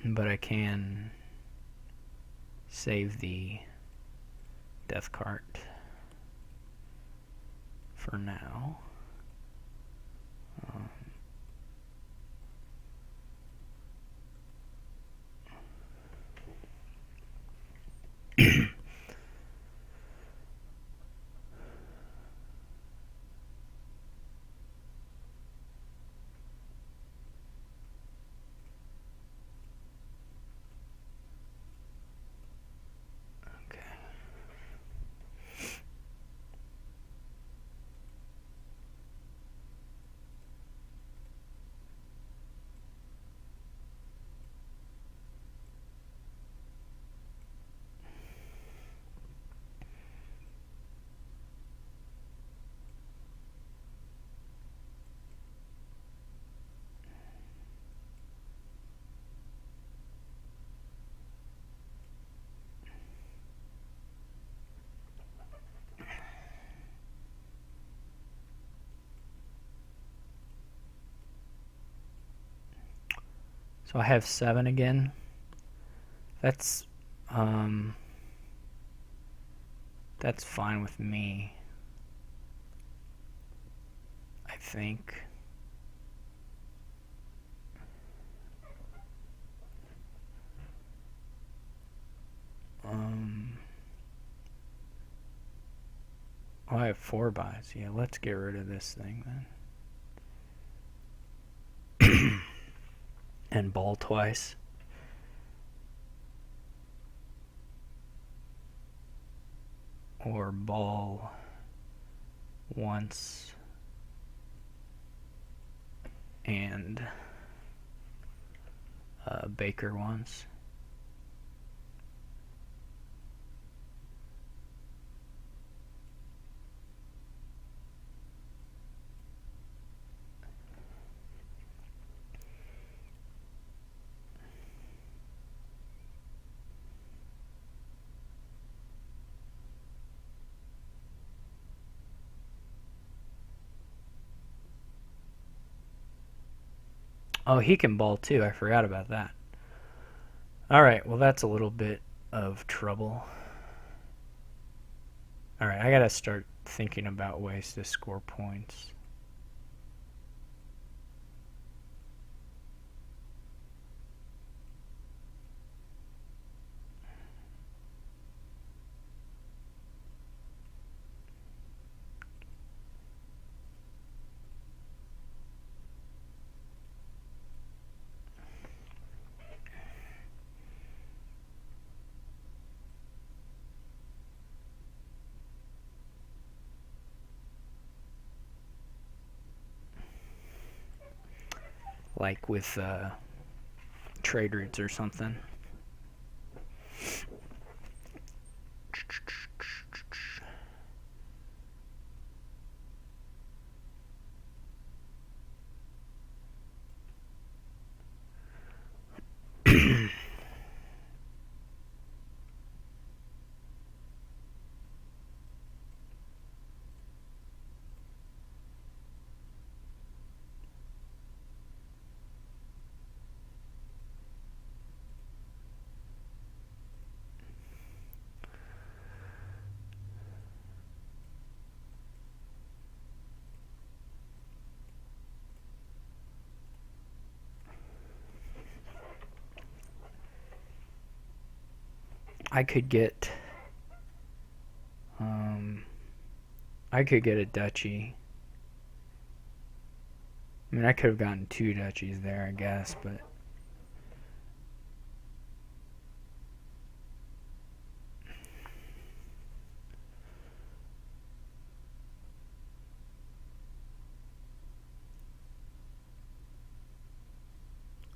But I can save the death cart for now. So I have 7 again. That's that's fine with me, I think. Oh, I have 4 buys. Yeah, let's get rid of this thing then. And ball twice. Or ball once and Baker once. Oh, he can ball too. I forgot about that. Alright, well, that's a little bit of trouble. Alright, I gotta start thinking about ways to score points. Like with trade routes or something. I could get I could get a duchy. I mean, I could have gotten 2 duchies there, I guess, but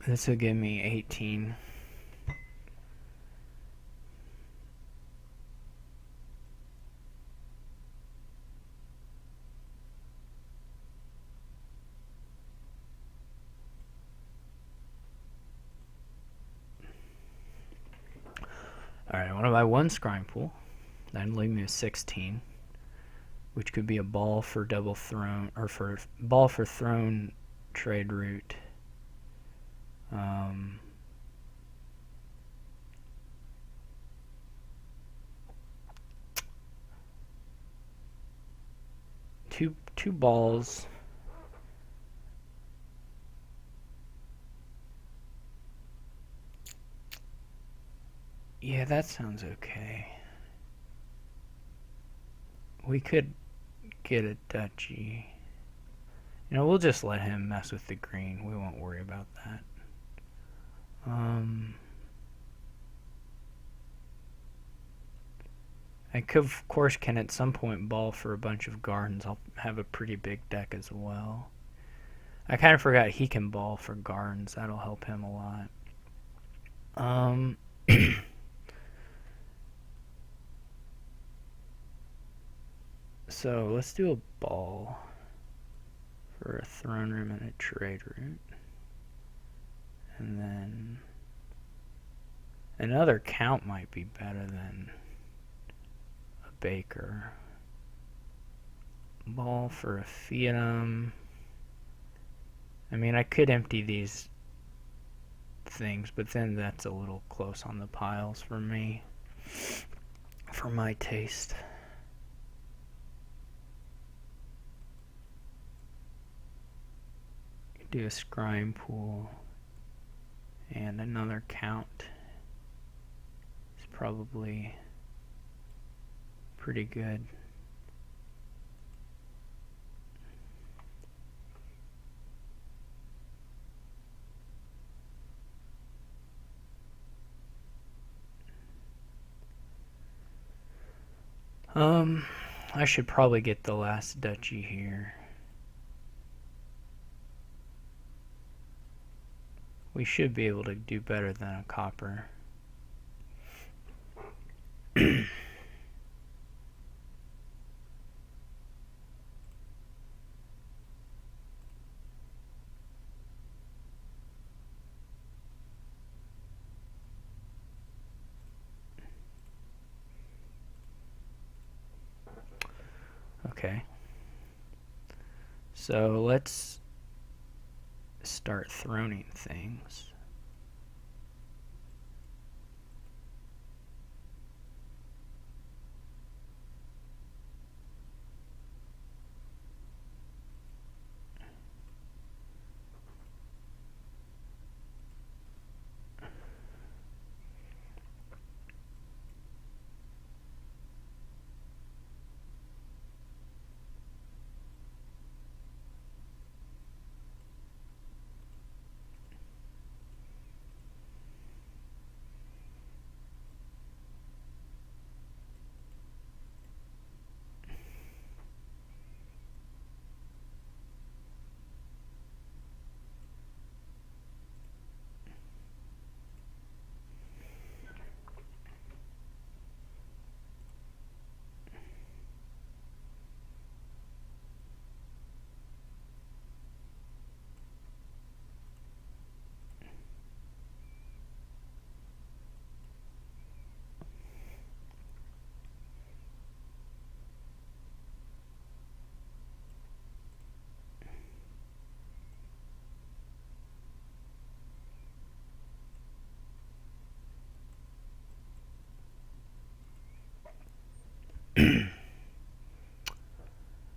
this will give me 18. Alright, I want to buy 1 scrying pool. That'd leave me with 16, which could be a ball for double throne, or for ball for throne trade route. Two balls. Yeah, that sounds okay. We could get a duchy. You know, we'll just let him mess with the green. We won't worry about that. I could, of course, can at some point ball for a bunch of gardens. I'll have a pretty big deck as well. I kind of forgot he can ball for gardens. That'll help him a lot. So let's do a ball for a throne room and a trade route. And then another count might be better than a baker. Ball for a fiatum. I mean, I could empty these things, but then that's a little close on the piles for me, for my taste. Do a scrying pool and another count is probably pretty good. I should probably get the last duchy here. We should be able to do better than a copper. Okay. So let's start throning things.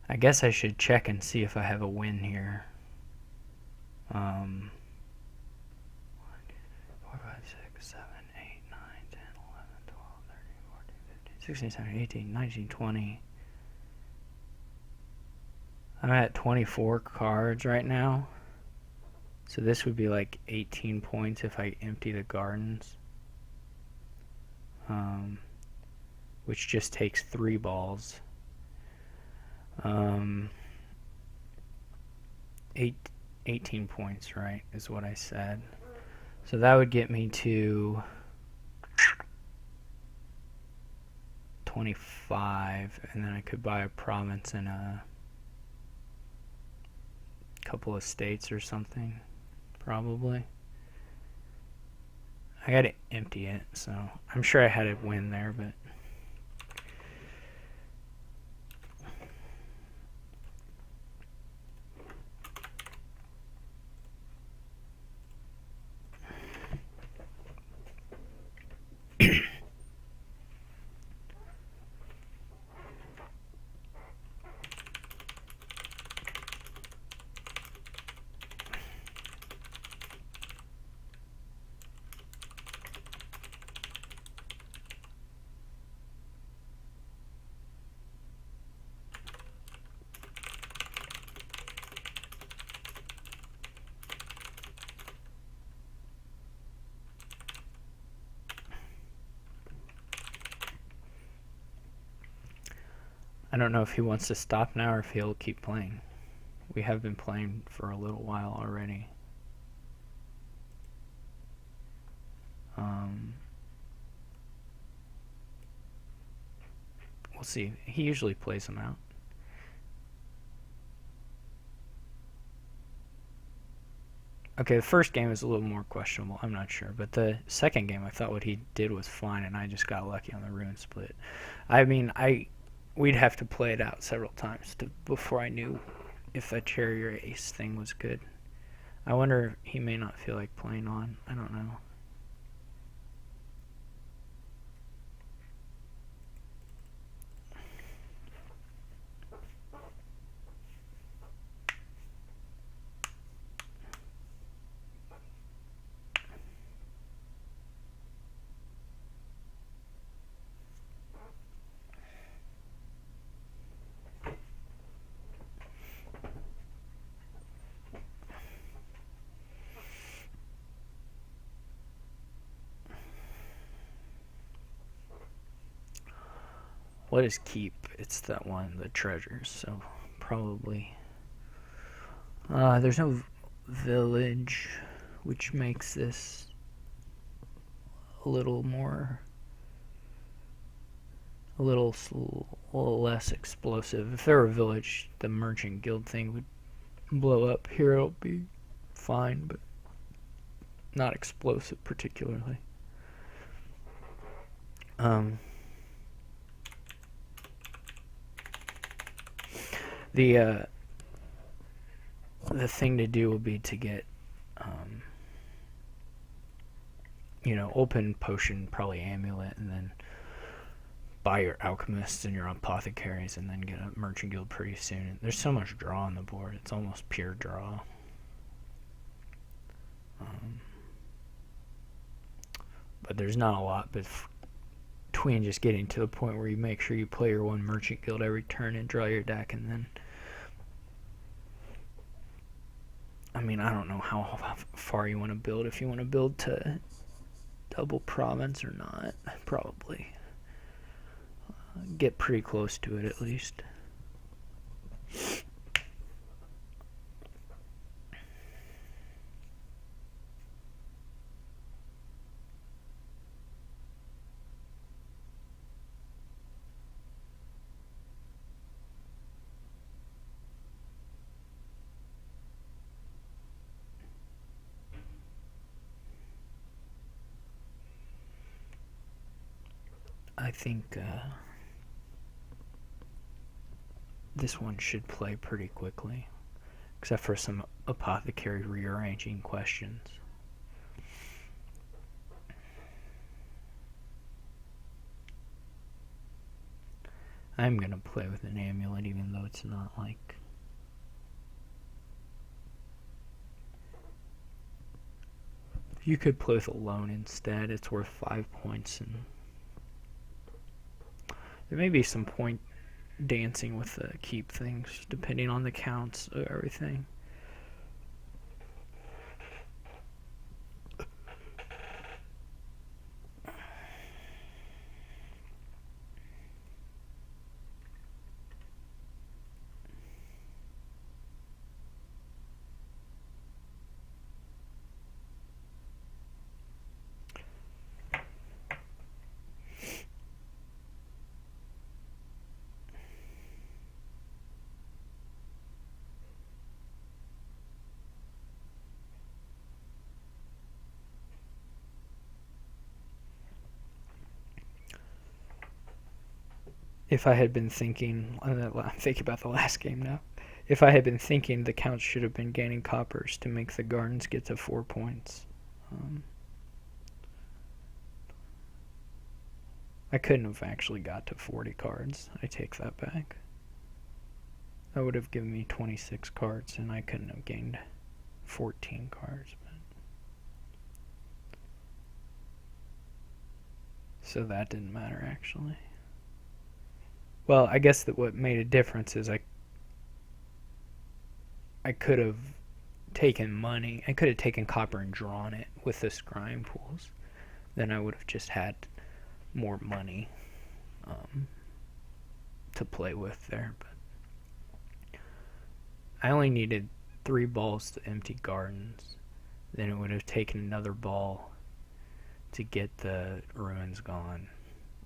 I guess I should check and see if I have a win here. 4, 5, 6, 7, 8, 9, 10, 11, 12, 13, 14, 15, 16, 17, 18, 19, 20. I'm at 24 cards right now. So this would be like 18 points if I empty the gardens. Which just takes 3 balls. 18 points, right, is what I said. So that would get me to 25, and then I could buy a province and a couple of states or something, probably. I gotta empty it, so I'm sure I had a win there, but I don't know if he wants to stop now or if he'll keep playing. We have been playing for a little while already. We'll see. He usually plays them out. Okay, the first game is a little more questionable. I'm not sure. But the second game, I thought what he did was fine, and I just got lucky on the ruin split. I mean, we'd have to play it out several times before I knew if that cherry or ace thing was good. I wonder, he may not feel like playing on. I don't know. What is keep? It's that one, the treasures, so probably. There's no village, which makes this a little more, a little less explosive. If there were a village, the merchant guild thing would blow up. Here it'll be fine, but not explosive particularly. The thing to do will be to get, open potion, probably amulet, and then buy your alchemists and your apothecaries, and then get a merchant guild pretty soon. There's so much draw on the board; it's almost pure draw. But there's not a lot between just getting to the point where you make sure you play your one merchant guild every turn and draw your deck, and then, I mean, I don't know how far you want to build. If you want to build to double province or not, probably get pretty close to it at least. I think this one should play pretty quickly, except for some apothecary rearranging questions. I'm gonna play with an amulet, even though it's not like... You could play with a loan instead. It's worth 5 points, and there may be some point dancing with the keep things, depending on the counts of everything. If I had been thinking, I'm thinking about the last game now. If I had been thinking, the Counts should have been gaining coppers to make the Gardens get to 4 points. I couldn't have actually got to 40 cards. I take that back. That would have given me 26 cards, and I couldn't have gained 14 cards. So that didn't matter, actually. Well, I guess that what made a difference is I could have taken money. I could have taken copper and drawn it with the scrying pools. Then I would have just had more money to play with there. But I only needed 3 balls to empty Gardens. Then it would have taken another ball to get the Ruins gone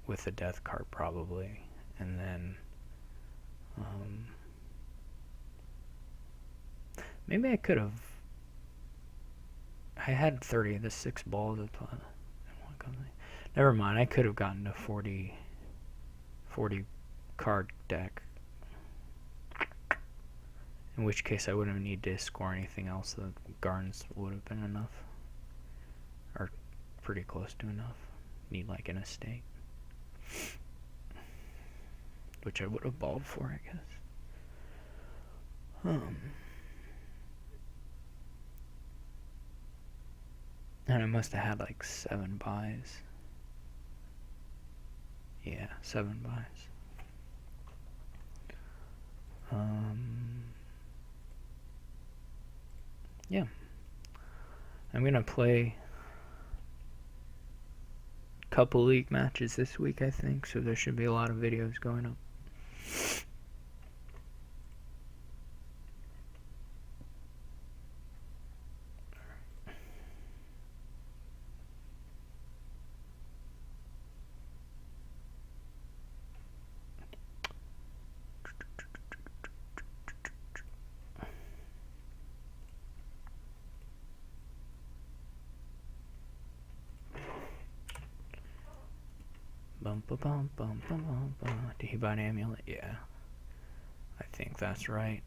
with the Death card probably. And then maybe I could have... I had 30 of the 6 balls at the... Never mind, I could have gotten to 40 card deck In which case I wouldn't need to score anything else. The gardens would have been enough. Or pretty close to enough. Need like an estate. Which I would have balled for, I guess. And I must have had like 7 buys. Yeah, 7 buys. Yeah. I'm gonna play a couple league matches this week, I think, so there should be a lot of videos going up. Bum ba bum bum bum bum bum. Did he buy an amulet? Yeah. I think that's right.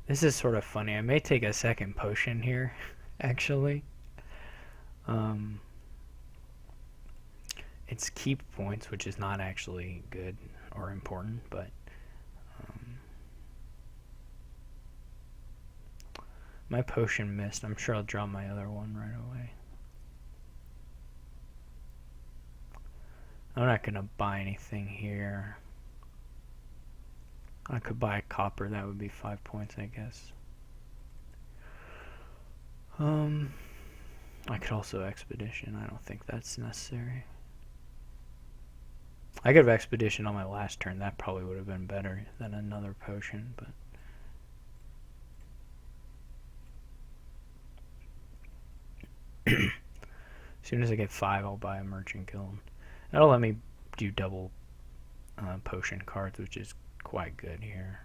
This is sort of funny. I may take a second potion here, actually. It's keep points, which is not actually good or important, but my potion missed. I'm sure I'll draw my other one right away. I'm not gonna buy anything here. I could buy a copper, that would be 5 points, I guess. I could also expedition. I don't think that's necessary. I could have expedition on my last turn. That probably would have been better than another potion, but as soon as I get 5, I'll buy a merchant guild. That'll let me do double potion cards, which is quite good here.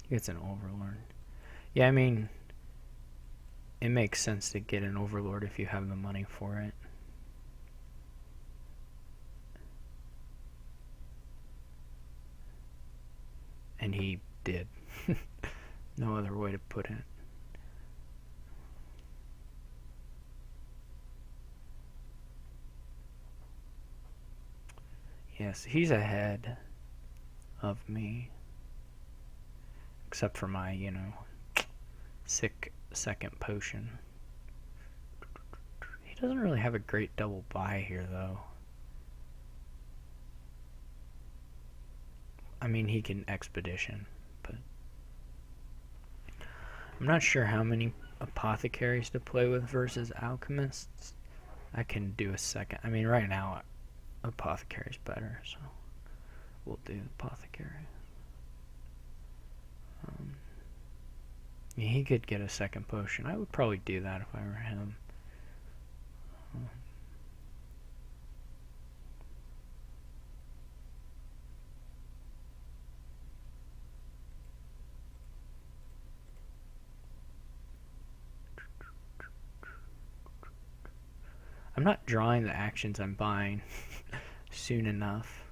It's an overlord. Yeah, I mean, it makes sense to get an overlord if you have the money for it. And he did. No other way to put it. Yes, he's ahead of me. Except for my, sick second potion. He doesn't really have a great double buy here, though. I mean, he can expedition, but I'm not sure how many apothecaries to play with versus alchemists. I can do a second. I mean, right now, apothecary's better, so we'll do apothecary. Yeah, he could get a second potion. I would probably do that if I were him. I'm not drawing the actions I'm buying soon enough,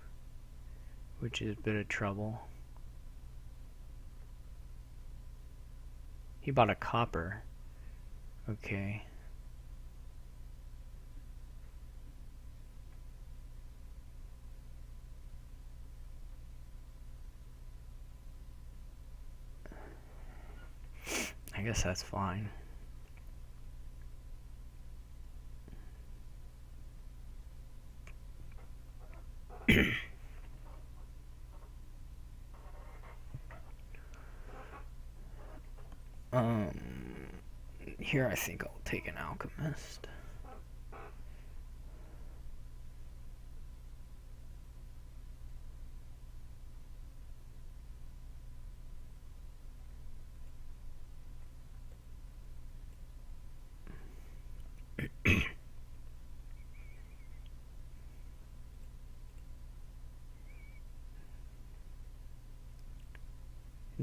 which is a bit of trouble. He bought a copper. Okay. I guess that's fine. Here I think I'll take an alchemist. It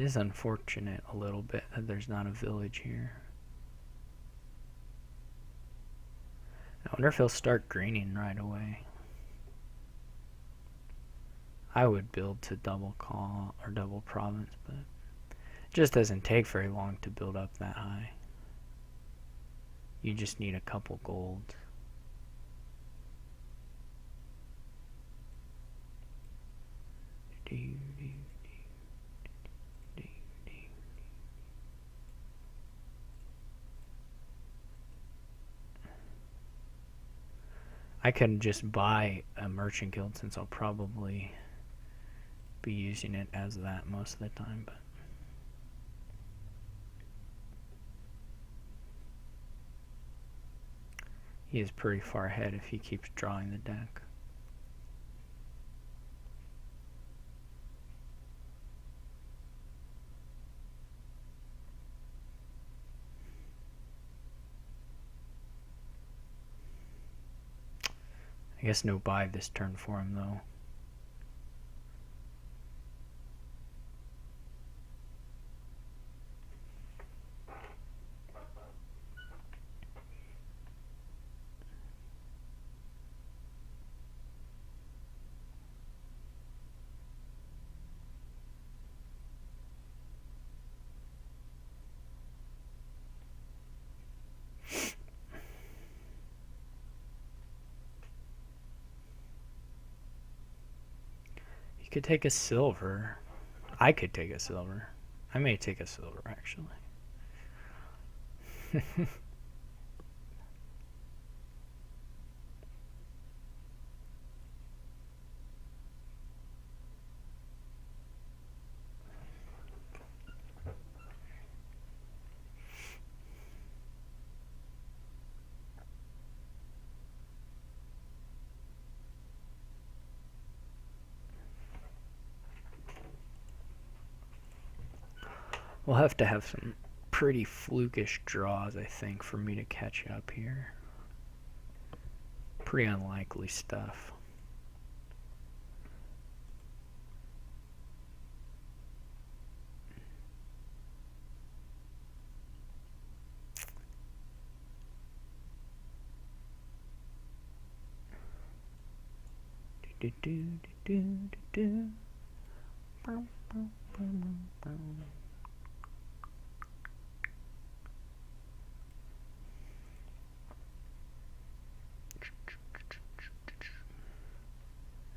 is unfortunate a little bit that there's not a village here. I wonder if he'll start greening right away. I would build to double call or double province, but it just doesn't take very long to build up that high. You just need a couple gold. I can just buy a merchant guild since I'll probably be using it as that most of the time, but he is pretty far ahead if he keeps drawing the deck. I guess no buy this turn for him though. You could take a silver. I could take a silver. I may take a silver actually. We'll have to have some pretty flukish draws, I think, for me to catch up here. Pretty unlikely stuff.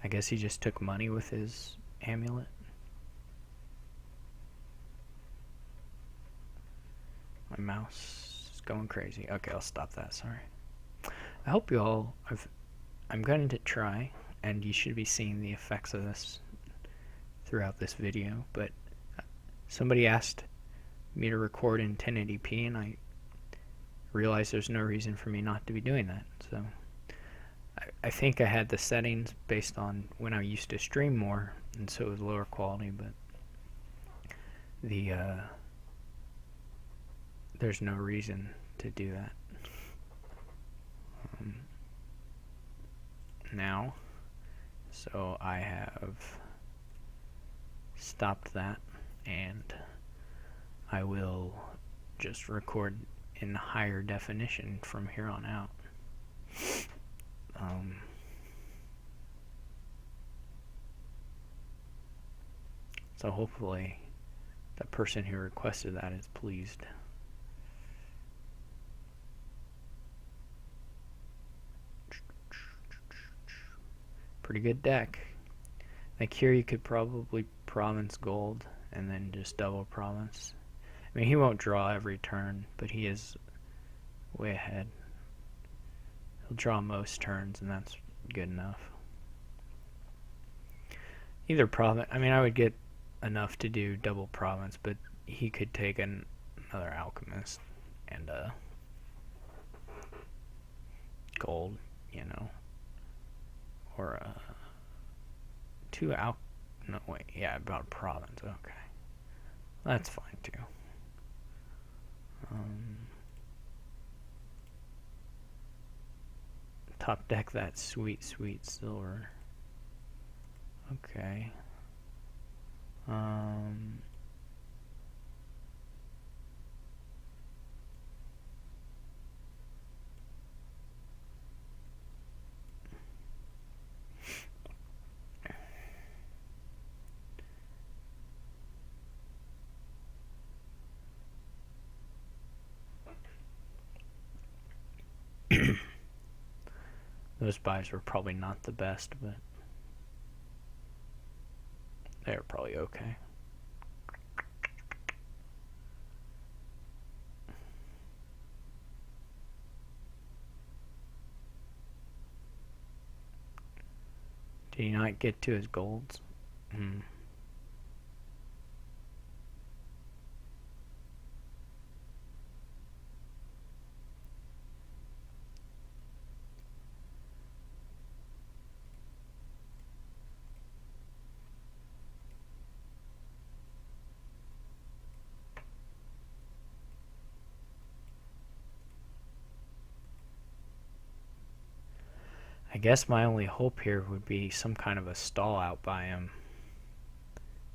I guess he just took money with his amulet. My mouse is going crazy. Okay, I'll stop that, sorry. I hope you all I'm going to try, and you should be seeing the effects of this throughout this video, but somebody asked me to record in 1080p, and I realized there's no reason for me not to be doing that. So I think I had the settings based on when I used to stream more, and so it was lower quality, but there's no reason to do that now. So I have stopped that, and I will just record in higher definition from here on out. So hopefully the person who requested that is pleased. Pretty good deck. Like here you could probably province gold and then just double province. I mean, he won't draw every turn, but he is way ahead. He'll draw most turns, and that's good enough. Either province, I mean, I would get enough to do double province, but he could take another alchemist and gold, you know, or two no wait, yeah, about a province. Okay, that's fine too. Top deck that sweet silver. Okay. Those buys were probably not the best, but they were probably okay. Did he not get to his golds? I guess my only hope here would be some kind of a stall out by him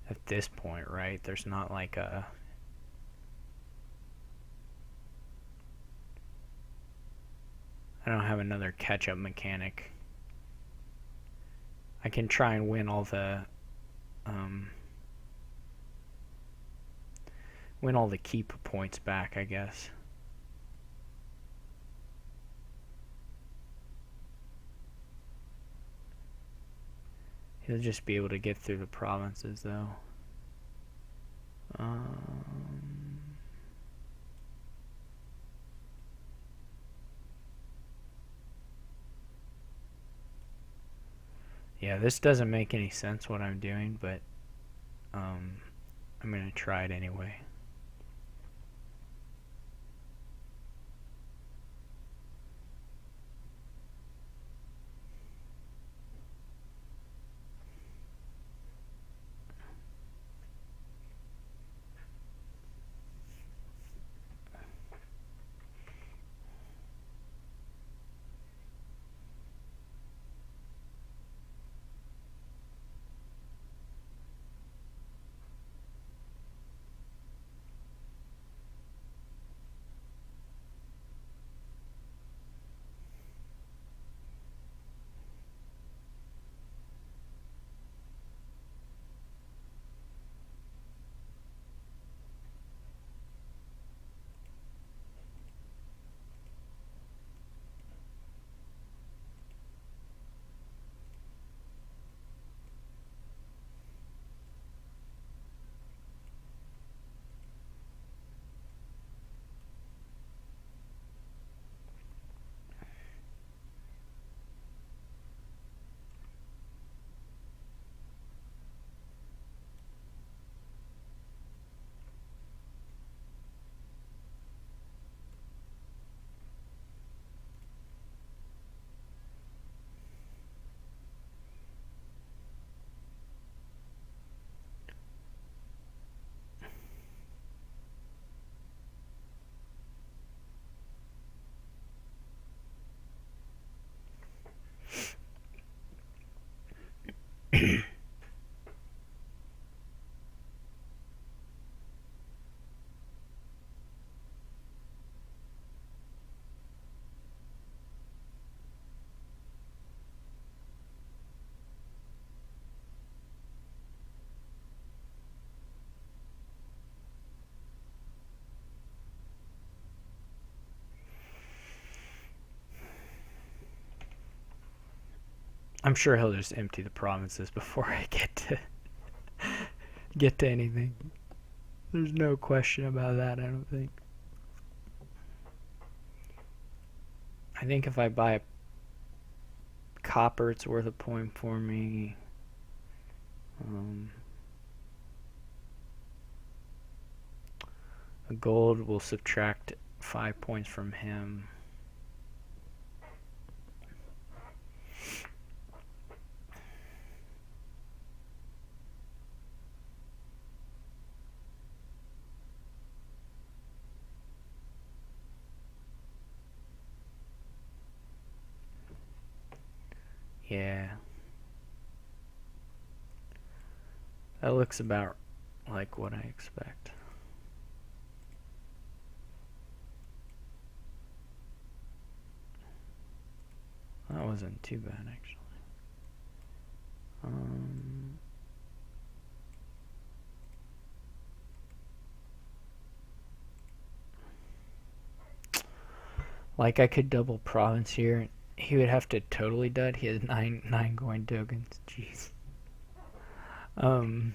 at this point, right? There's not like a... I don't have another catch-up mechanic. I can try and win all the keep points back, I guess. He'll just be able to get through the provinces, though. Yeah, this doesn't make any sense what I'm doing, but I'm going to try it anyway. I'm sure he'll just empty the provinces before I get to anything. There's no question about that, I don't think. I think if I buy a copper, it's worth a point for me. A gold will subtract 5 points from him. Yeah. That looks about like what I expect. That wasn't too bad, actually. Like I could double province here He would have to totally dud. He has nine coin tokens. Jeez. Um.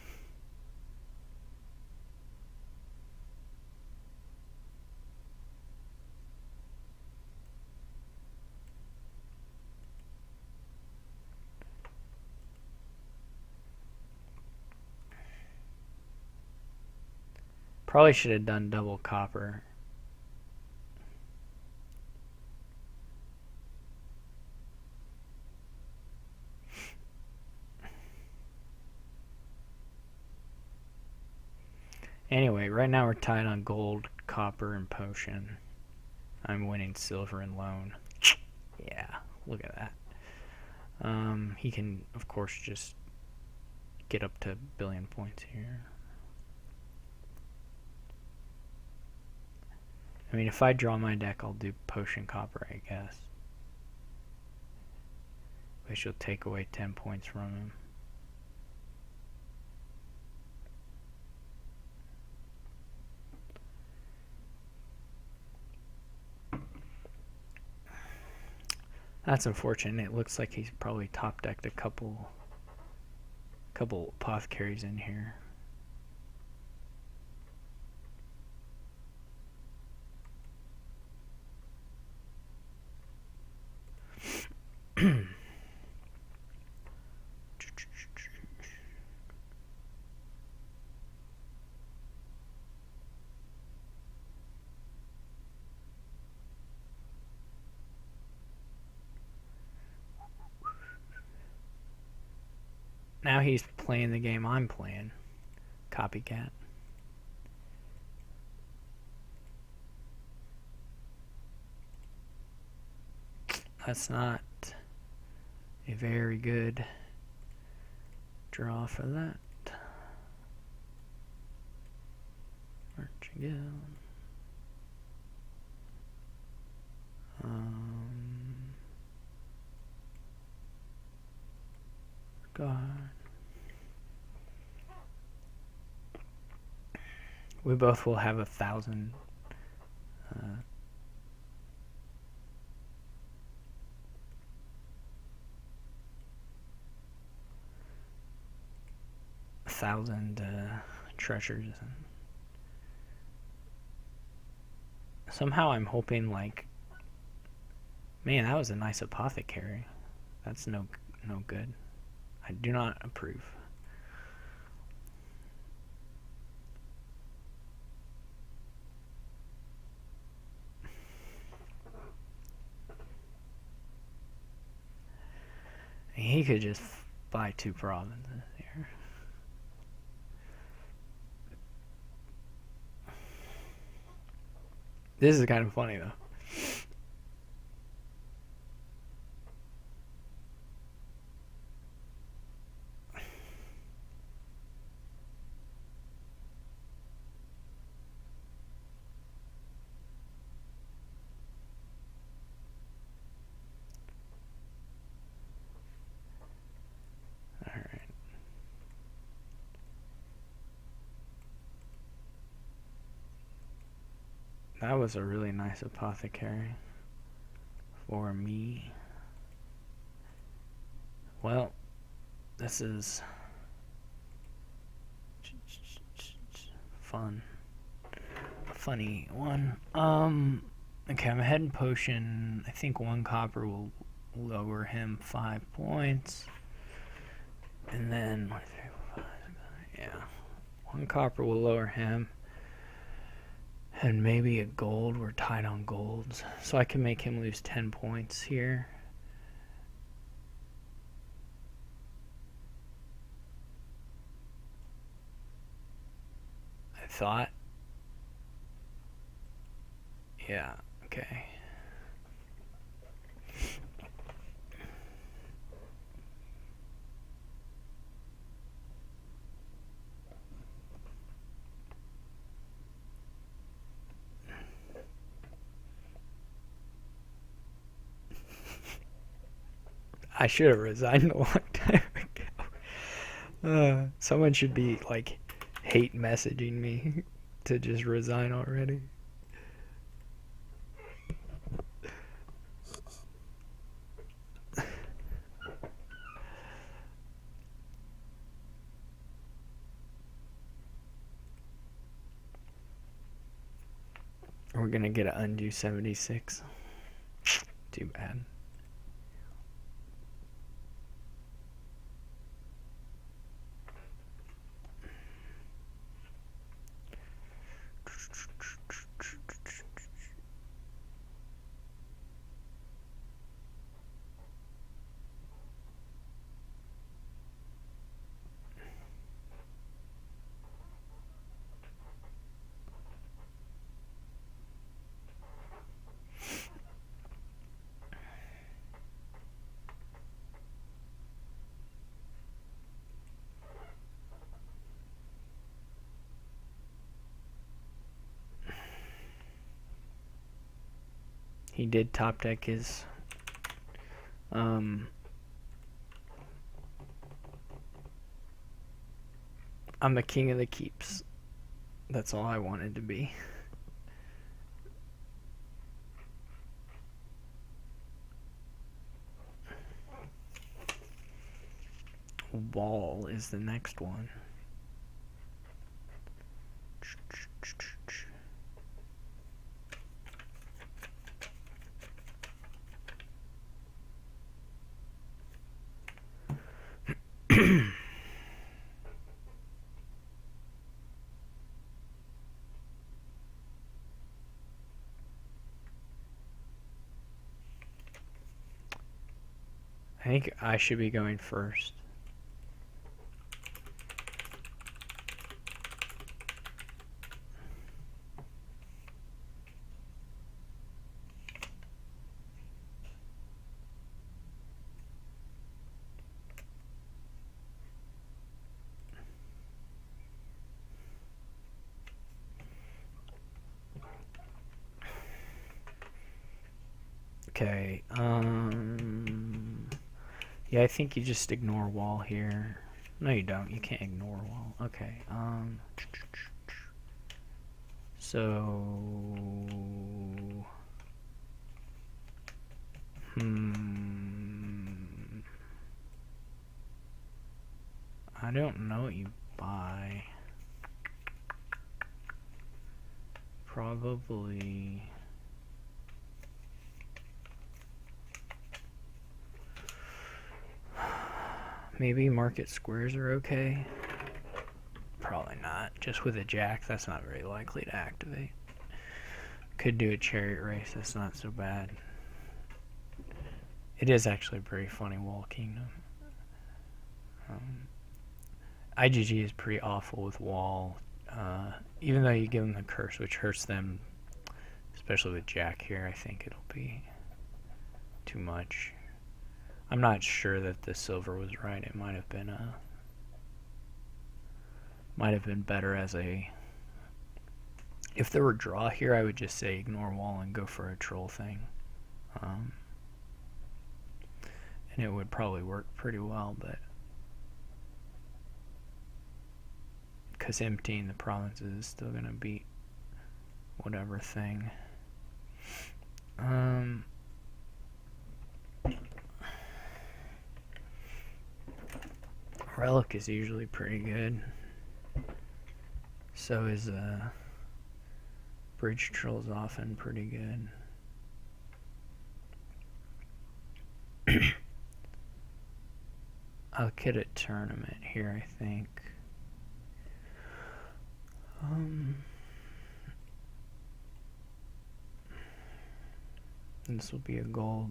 Probably should have done double copper. Anyway, right now we're tied on gold, copper, and potion. I'm winning silver and loan. Yeah, look at that. He can, of course, just get up to billion points here. I mean, if I draw my deck, I'll do potion copper, I guess. Which will take away 10 points from him. That's unfortunate. It looks like he's probably top decked a couple apothecaries in here. Now he's playing the game I'm playing. Copycat. That's not a very good draw for that. Where'd you go? God. We both will have 1,000. 1,000 treasures. Somehow I'm hoping, like, man, that was a nice apothecary. That's no good. I do not approve. He could just buy 2 provinces here. This is kind of funny, though. Alright. That was a really nice apothecary for me. Well, this is fun. A funny one. Okay, I'm ahead in potion. I think 1 copper will lower him 5 points. And then, 1, 3, 4, 5, yeah. 1 copper will lower him. And maybe a gold. We're tied on golds. So I can make him lose 10 points here. I thought. Yeah, okay. I should have resigned a long time ago. Someone should be, like, hate messaging me to just resign already. gonna get an undo 76. Too bad. He did top deck his I'm the king of the keeps. That's all I wanted to be. Wall is the next one. I think I should be going first. Okay, yeah, I think you just ignore wall here. No, you don't. You can't ignore wall. Okay, so, I don't know what you buy. Probably... Maybe market squares are okay. Probably not. Just with a jack, that's not very likely to activate. Could do a chariot race, that's not so bad. It is actually a pretty funny wall kingdom. IGG is pretty awful with wall. Even though you give them the curse, which hurts them, especially with jack here, I think it'll be too much. I'm not sure that the silver was right. It might have been better as a... If there were draw here, I would just say ignore wall and go for a troll thing. And it would probably work pretty well, but... Because emptying the provinces is still going to beat whatever thing. Relic is usually pretty good. So is Bridge Troll's often pretty good. I'll get a tournament here, I think. This will be a gold.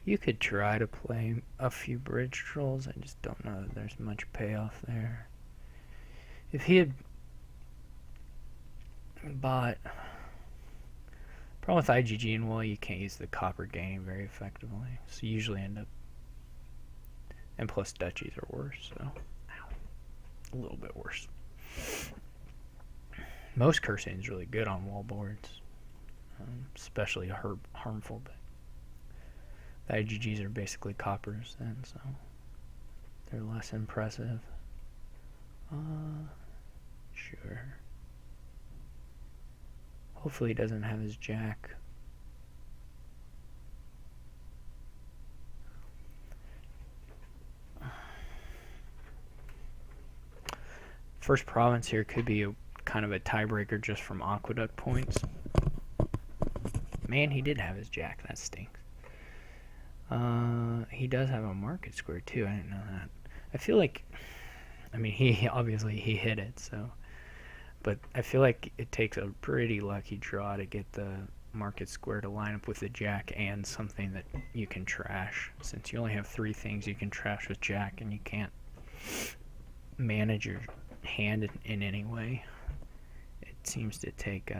You could try to play a few bridge trolls. I just don't know that there's much payoff there. If he had bought... Problem with IGG and wall, you can't use the copper gaining very effectively. So you usually end up... And plus duchies are worse, so... A little bit worse. Most cursing is really good on wall boards. Especially harmful, but... The IGGs are basically coppers then, so... They're less impressive. Sure. Hopefully he doesn't have his jack. First province here could be a kind of a tiebreaker just from aqueduct points. Man, he did have his jack. That stinks. He does have a market square too. I didn't know that. I feel like, I mean, he obviously he hit it, so. But I feel like it takes a pretty lucky draw to get the market square to line up with the jack and something that you can trash. Since you only have 3 things you can trash with jack, and you can't manage your hand in any way. It seems to take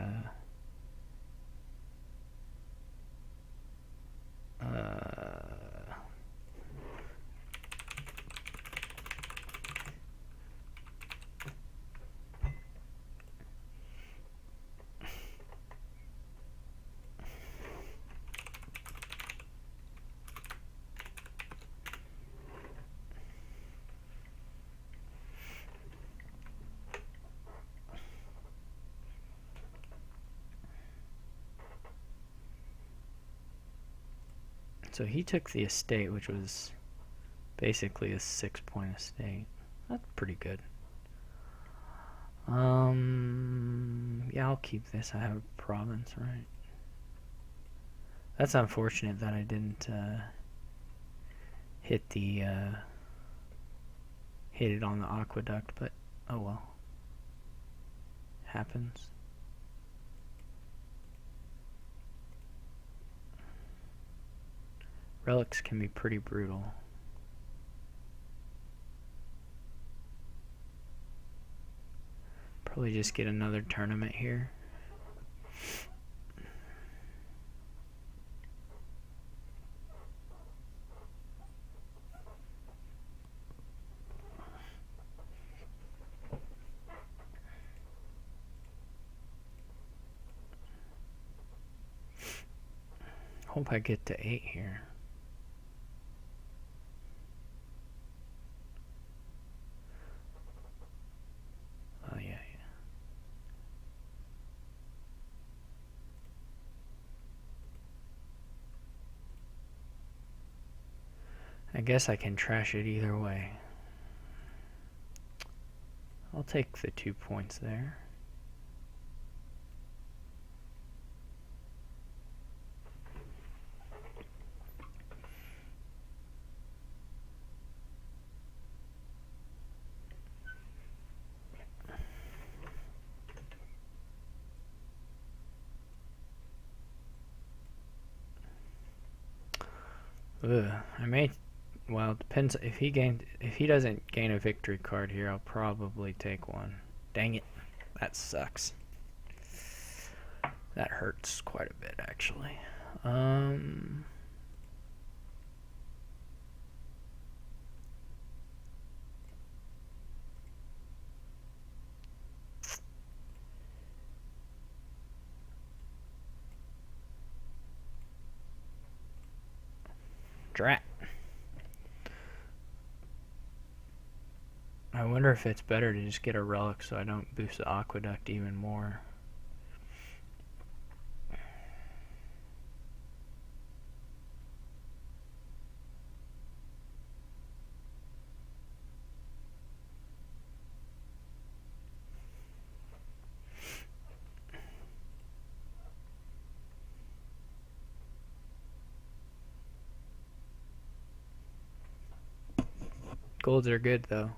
so he took the estate, which was basically a 6-point estate. That's pretty good. Yeah, I'll keep this. I have a province, right? That's unfortunate that I didn't hit it on the aqueduct, but oh well. Happens. Relics can be pretty brutal. Probably just get another tournament here. Hope I get to 8 here. Oh yeah. I guess I can trash it either way. I'll take the 2 points there. I may. Well, it depends if he doesn't gain a victory card here, I'll probably take one. Dang it, that sucks. That hurts quite a bit, actually. Drat. I wonder if it's better to just get a relic so I don't boost the aqueduct even more. Golds are good though.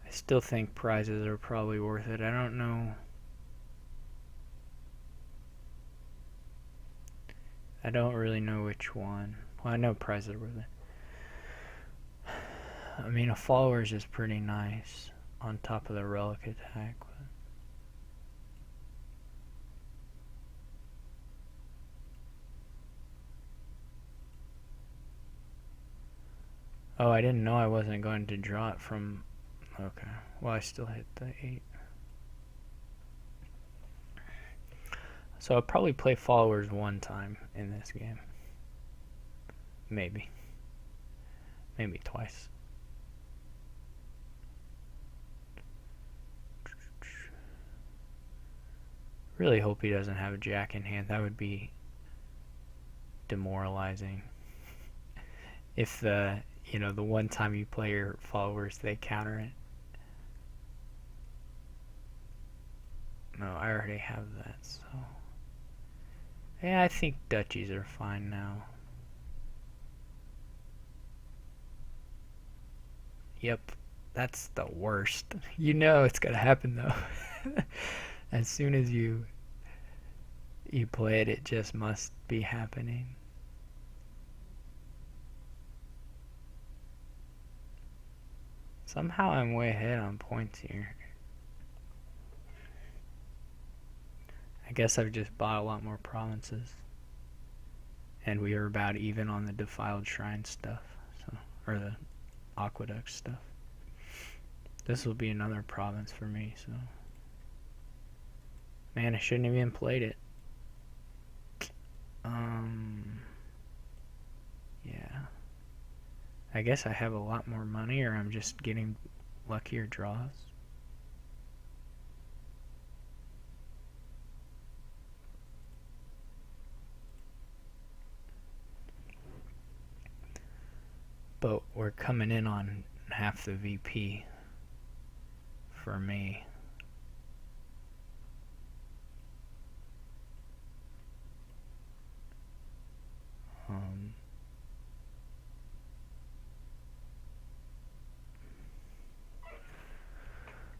I still think prizes are probably worth it. I don't know. I don't really know which one. Well, I know prizes are worth it. I mean, a follower is just pretty nice on top of the relic attack. Oh, I didn't know I wasn't going to draw it from... Okay. Well, I still hit the 8. So I'll probably play followers one time in this game. Maybe. Maybe twice. Really hope he doesn't have a jack in hand. That would be demoralizing. If the one time you play your followers, they counter it. No, I already have that, so. Yeah, I think duchies are fine now. Yep, that's the worst. You know it's gonna happen though. As soon as you play it, it just must be happening. Somehow I'm way ahead on points here. I guess I've just bought a lot more provinces. And we are about even on the defiled shrine stuff. So, or the aqueduct stuff. This will be another province for me, so. Man, I shouldn't have even played it. Yeah. I guess I have a lot more money, or I'm just getting luckier draws. But we're coming in on half the VP for me.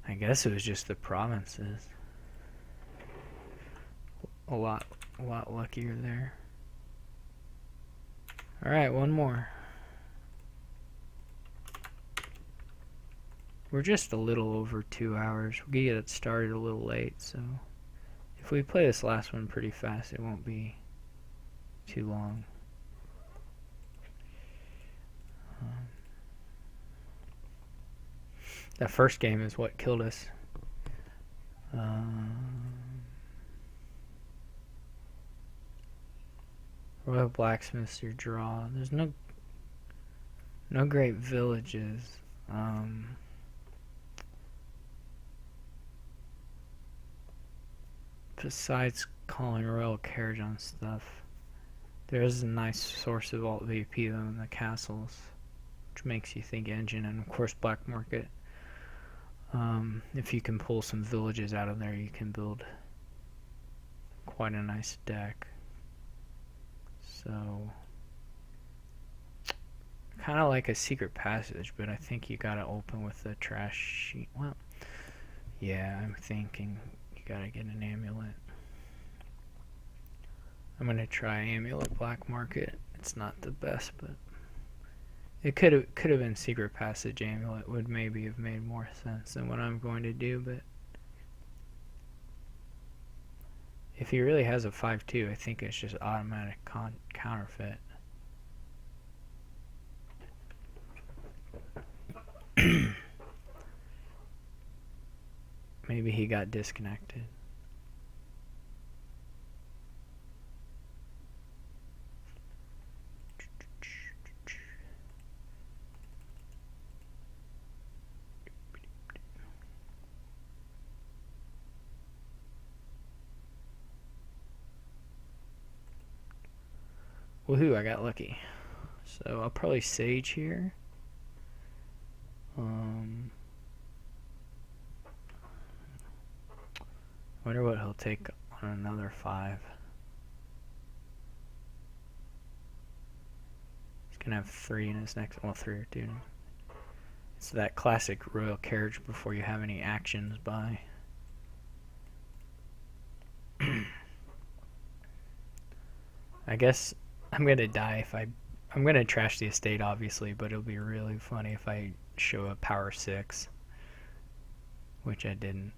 I guess it was just the provinces. A lot luckier there. Alright, one more. We're just a little over 2 hours. We get it started a little late, so if we play this last one pretty fast, it won't be too long. That first game is what killed us. Royal Blacksmiths, your draw. There's no great villages. Besides calling Royal Carriage on stuff, there is a nice source of alt VP though in the castles, which makes you think engine, and of course black market. If you can pull some villages out of there, you can build quite a nice deck. So, kind of like a secret passage, but I think you gotta open with the trash sheet. Well, yeah, I'm thinking you gotta get an amulet. I'm gonna try amulet black market. It's not the best, but it could have been secret passage amulet. Would maybe have made more sense than what I'm going to do, but if he really has a 5-2, I think it's just automatic counterfeit. Maybe he got disconnected. Woohoo, I got lucky. So I'll probably sage here. Wonder what he'll take on another 5. He's gonna have 3 in his next, well, 3 or 2. It's that classic royal carriage before you have any actions by. I guess I'm gonna die if I'm gonna trash the estate obviously, but it'll be really funny if I show a power 6, which I didn't.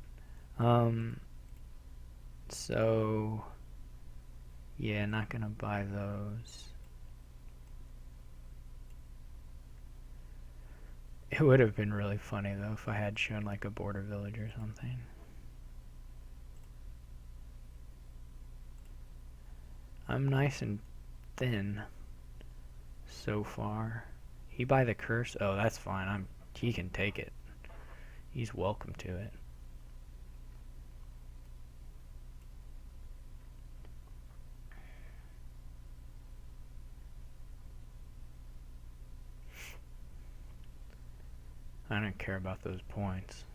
So yeah, not gonna buy those. It would have been really funny though if I had shown like a border village or something. I'm nice and thin so far. He buy the curse? Oh, that's fine. He can take it. He's welcome to it. care about those points.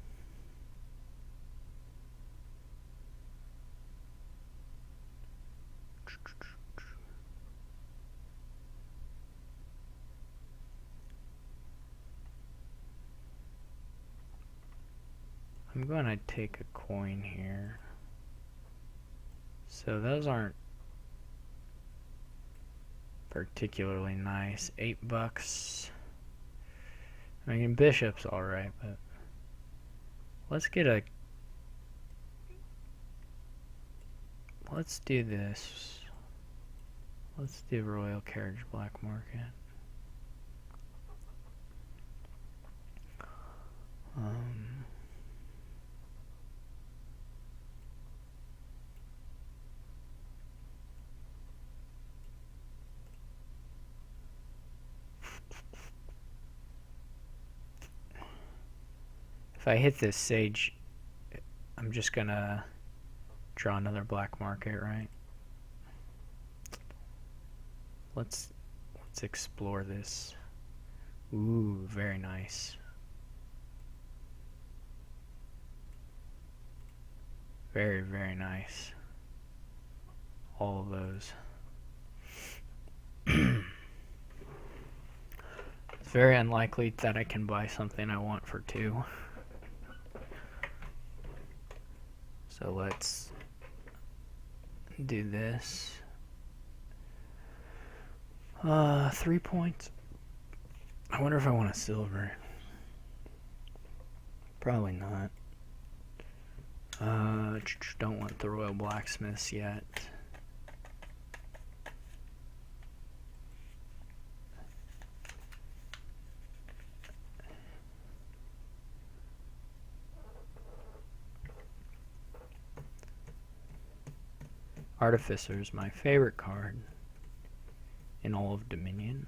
I'm going to take a coin here. So those aren't particularly nice. $8. I mean, bishop's alright, but let's get a... Let's do this. Let's do royal carriage black market. If I hit this sage, I'm just gonna draw another black market, right? Let's explore this. Ooh, very nice. Very, very nice. All of those. It's very unlikely that I can buy something I want for 2. So let's do this. 3 points. I wonder if I want a silver. Probably not. Don't want the royal blacksmiths yet. Artificer is my favorite card in all of Dominion.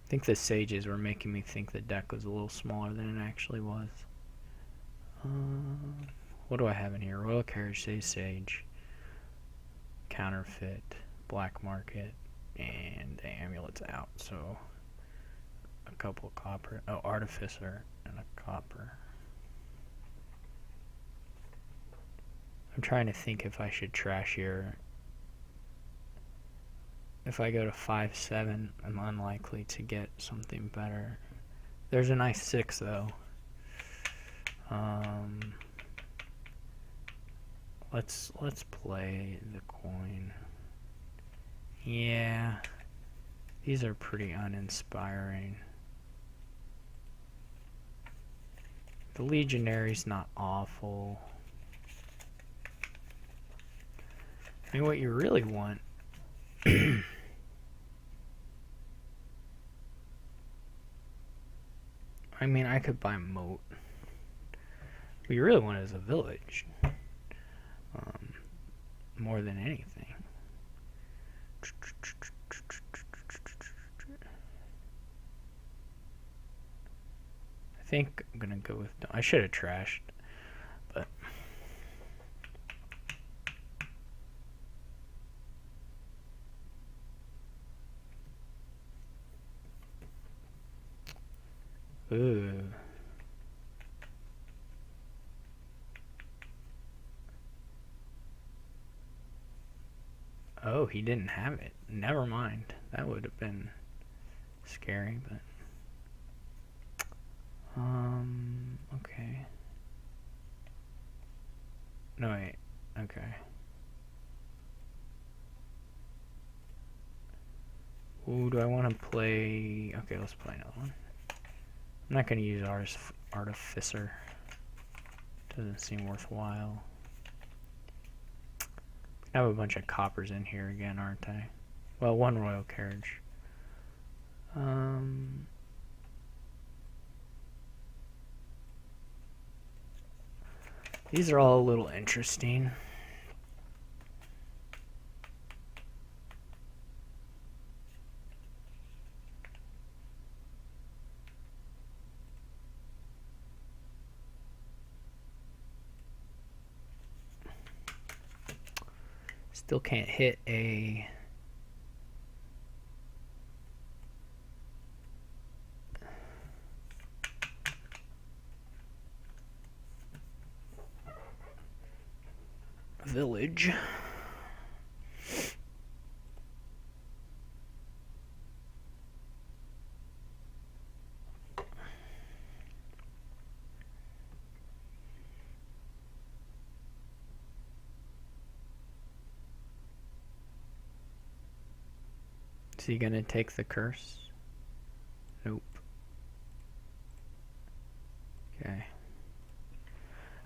I think the sages were making me think the deck was a little smaller than it actually was. What do I have in here? Royal Carriage, Sage, Counterfeit, Black Market, and the Amulet's out. So a couple of copper. Oh, Artificer and a copper. I'm trying to think if I should trash here. If I go to 5-7, I'm unlikely to get something better. There's a nice 6 though. Let's play the coin. Yeah, these are pretty uninspiring. The Legionary's not awful. I mean, what you really want I mean, I could buy Moat. What you really want is a village. More than anything. I think I'm gonna go with... I should have trashed, but... Ooh. Oh, he didn't have it. Never mind. That would have been scary, but... okay. No, wait. Okay. Ooh, do I want to play... Okay, let's play another one. I'm not going to use Artificer. Doesn't seem worthwhile. I have a bunch of coppers in here again, aren't I? Well, one royal carriage. These are all a little interesting. Still can't hit a village. Is he gonna take the curse? Nope. Okay.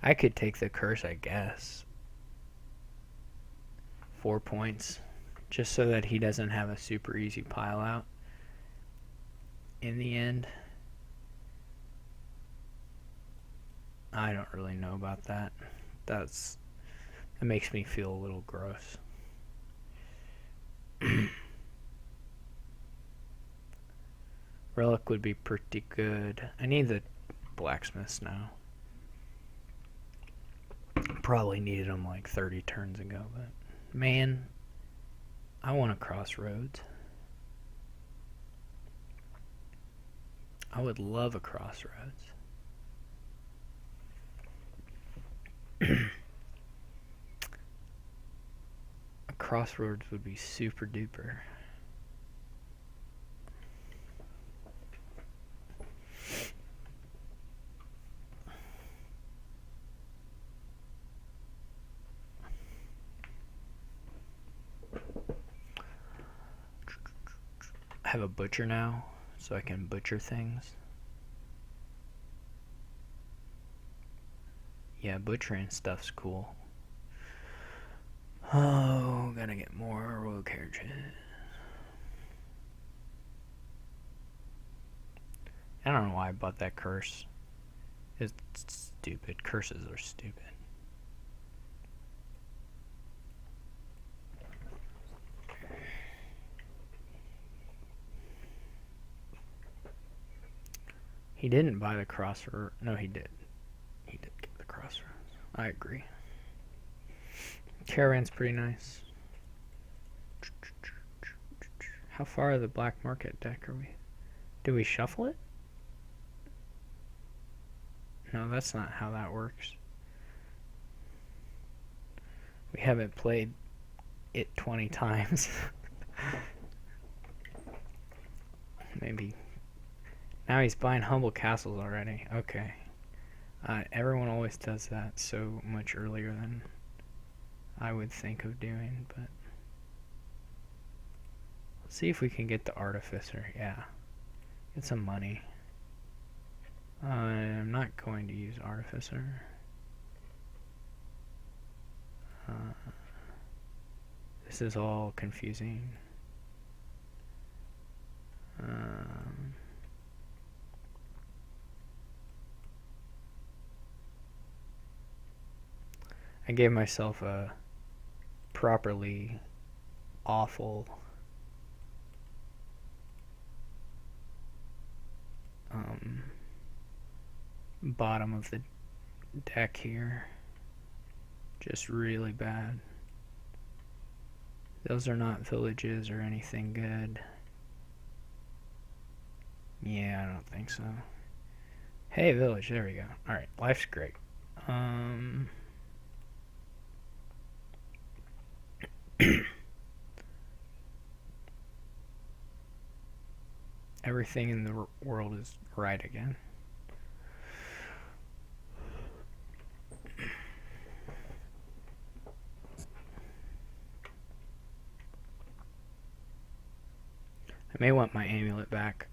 I could take the curse, I guess. 4 points. Just so that he doesn't have a super easy pile out in the end. I don't really know about that. That makes me feel a little gross. Relic would be pretty good. I need the blacksmiths now. Probably needed them like 30 turns ago, but man, I want a crossroads. I would love a crossroads. A crossroads would be super duper. I have a butcher now, so I can butcher things. Yeah, butchering stuff's cool. Oh, gotta get more royal carriages. I don't know why I bought that curse. It's stupid. Curses are stupid. He didn't buy the crossroads. No, he did. He did get the crossroads. I agree. Caravan's pretty nice. How far of the black market deck are we? Do we shuffle it? No, that's not how that works. We haven't played it 20 times. Maybe. Now he's buying humble castles already. Okay. Everyone always does that so much earlier than I would think of doing, but let's see if we can get the artificer. Yeah. Get some money. I'm not going to use artificer. This is all confusing. I gave myself a properly awful bottom of the deck here. Just really bad. Those are not villages or anything good. Yeah, I don't think so. Hey, village, there we go. Alright, life's great. Everything in the world is right again. I may want my amulet back.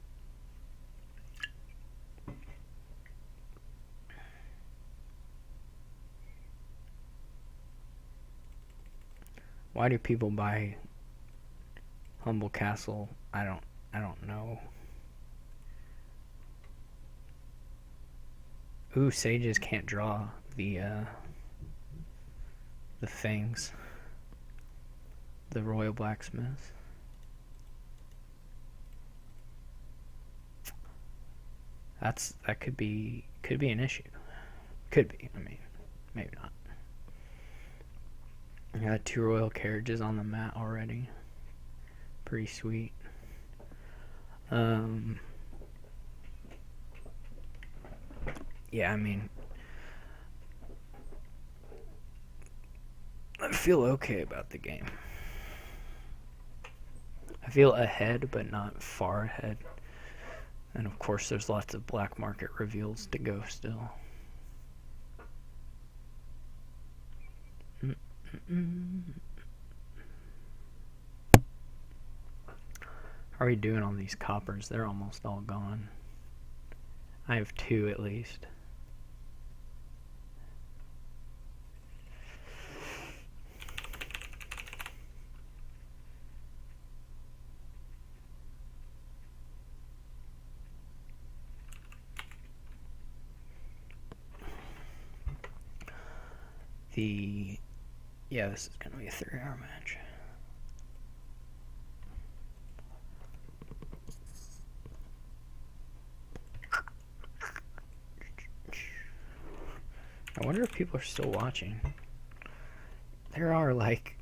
Why do people buy humble castle? I don't know. Ooh, sages can't draw the things. The royal blacksmiths. That could be an issue. Could be. I mean, maybe not. I got 2 royal carriages on the mat already. Pretty sweet. Yeah, I mean, I feel okay about the game. I feel ahead, but not far ahead. And of course, there's lots of black market reveals to go still. How are we doing on these coppers? They're almost all gone. I have 2 at least. Yeah, this is going to be a 3-hour match. I wonder if people are still watching. There are like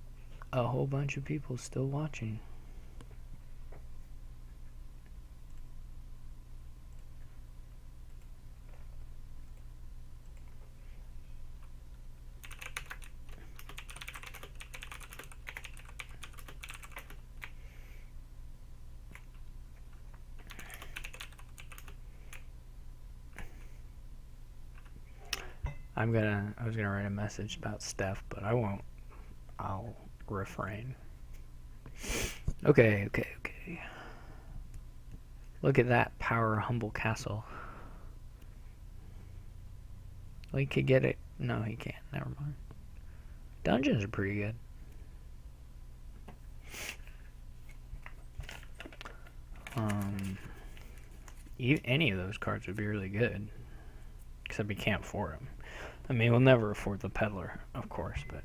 a whole bunch of people still watching. I was gonna write a message about Steph, but I won't. I'll refrain. Okay. Look at that power humble castle. Well, he could get it. No, he can't. Never mind. Dungeons are pretty good. Any of those cards would be really good. Except we can't afford them. I mean, we'll never afford the peddler, of course, but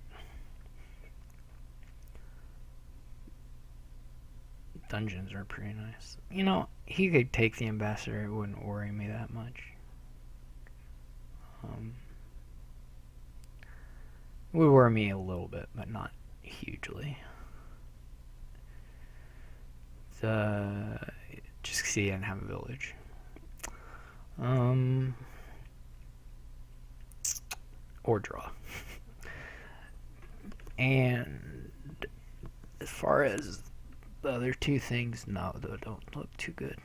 dungeons are pretty nice. You know, he could take the ambassador. It wouldn't worry me that much. It would worry me a little bit, but not hugely. Just see and have a village. Or draw. And as far as the other 2 things, no, they don't look too good.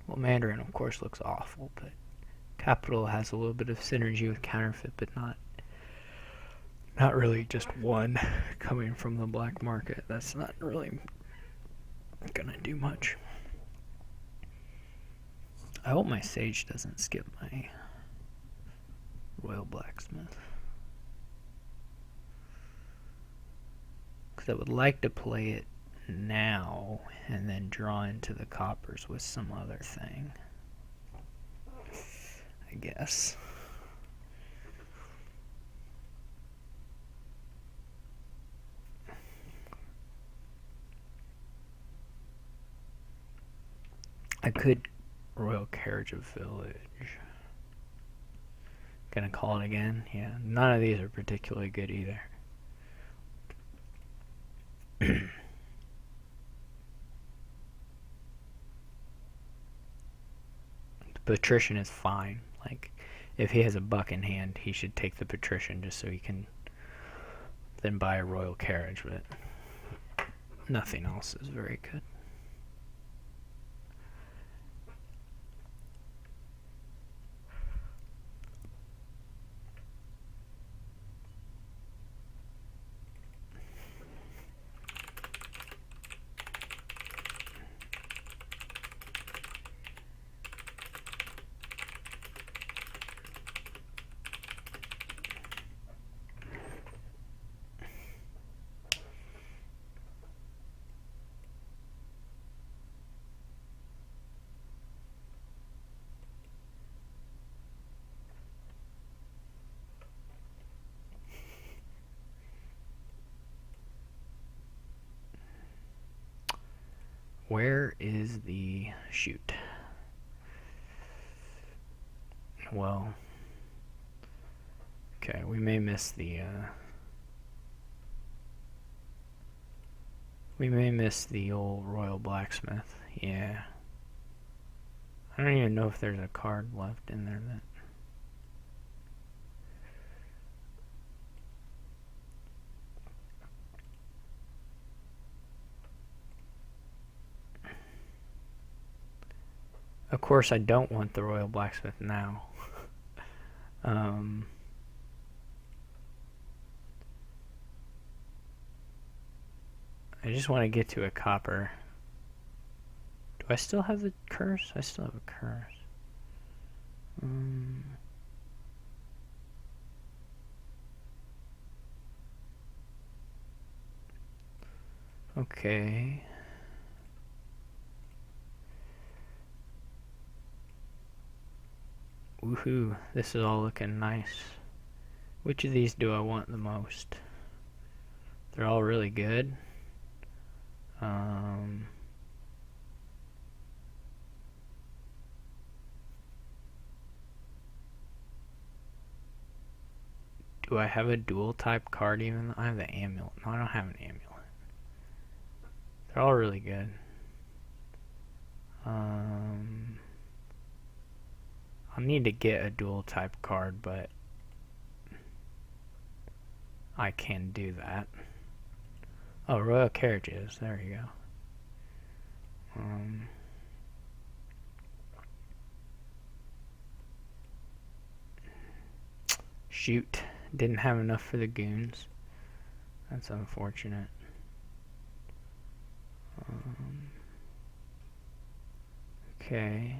Well, Mandarin, of course, looks awful, but Capital has a little bit of synergy with Counterfeit, but not really just one coming from the black market. That's not really gonna do much. I hope my Sage doesn't skip my Royal Blacksmith. Because I would like to play it now and then draw into the coppers with some other thing. I guess. I could Royal Carriage of Village. Gonna call it again? Yeah, none of these are particularly good either. The Patrician is fine. Like, if he has a buck in hand, he should take the Patrician just so he can then buy a Royal Carriage, but nothing else is very good. Where is the shoot? Well, okay, we may miss the old Royal Blacksmith. Yeah. I don't even know if there's a card left in there that Of course, I don't want the Royal Blacksmith now. I just want to get to a copper. Do I still have the curse? I still have a curse. Okay. Woohoo, this is all looking nice. Which of these do I want the most? They're all really good. Do I have a dual type card even? I have the amulet. No, I don't have an amulet. They're all really good. I'll need to get a dual type card, but I can do that. Oh, Royal Carriages. There you go. Shoot. Didn't have enough for the goons. That's unfortunate. Okay.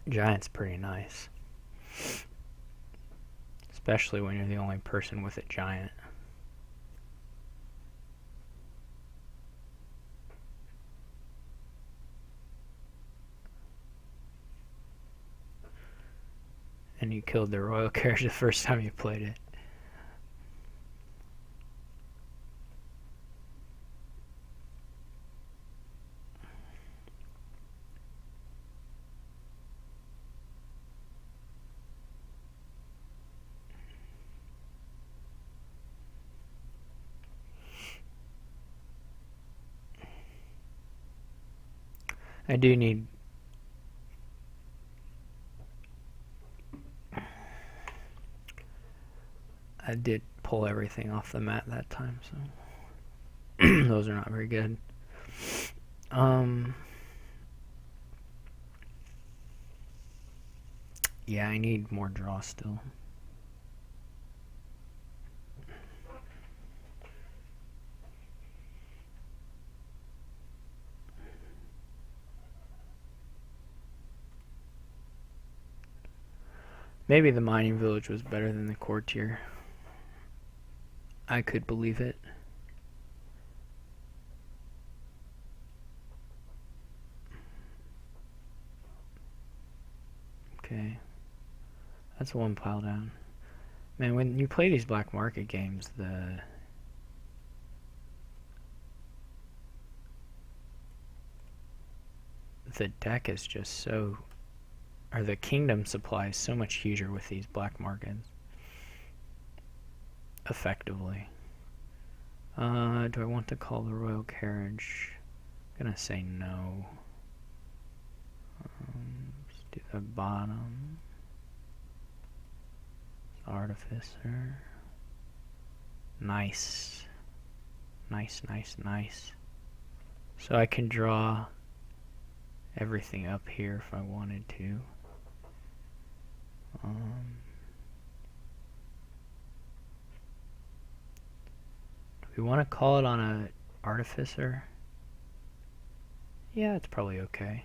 Giant's pretty nice. Especially when you're the only person with a giant. And you killed the Royal Carriage the first time you played it. I do need... I did pull everything off the mat that time, so... Those are not very good. Yeah, I need more draw still. Maybe the mining village was better than the courtier. I could believe it. Okay. That's one pile down. Man, when you play these black market games, the deck is just so... Or the kingdom supply is so much huger with these black markets. Effectively. Do I want to call the Royal Carriage? I'm gonna say no. Let's do the bottom. Artificer. Nice. Nice, nice, nice. So I can draw everything up here if I wanted to. Do we want to call it on a artificer? Yeah, it's probably okay.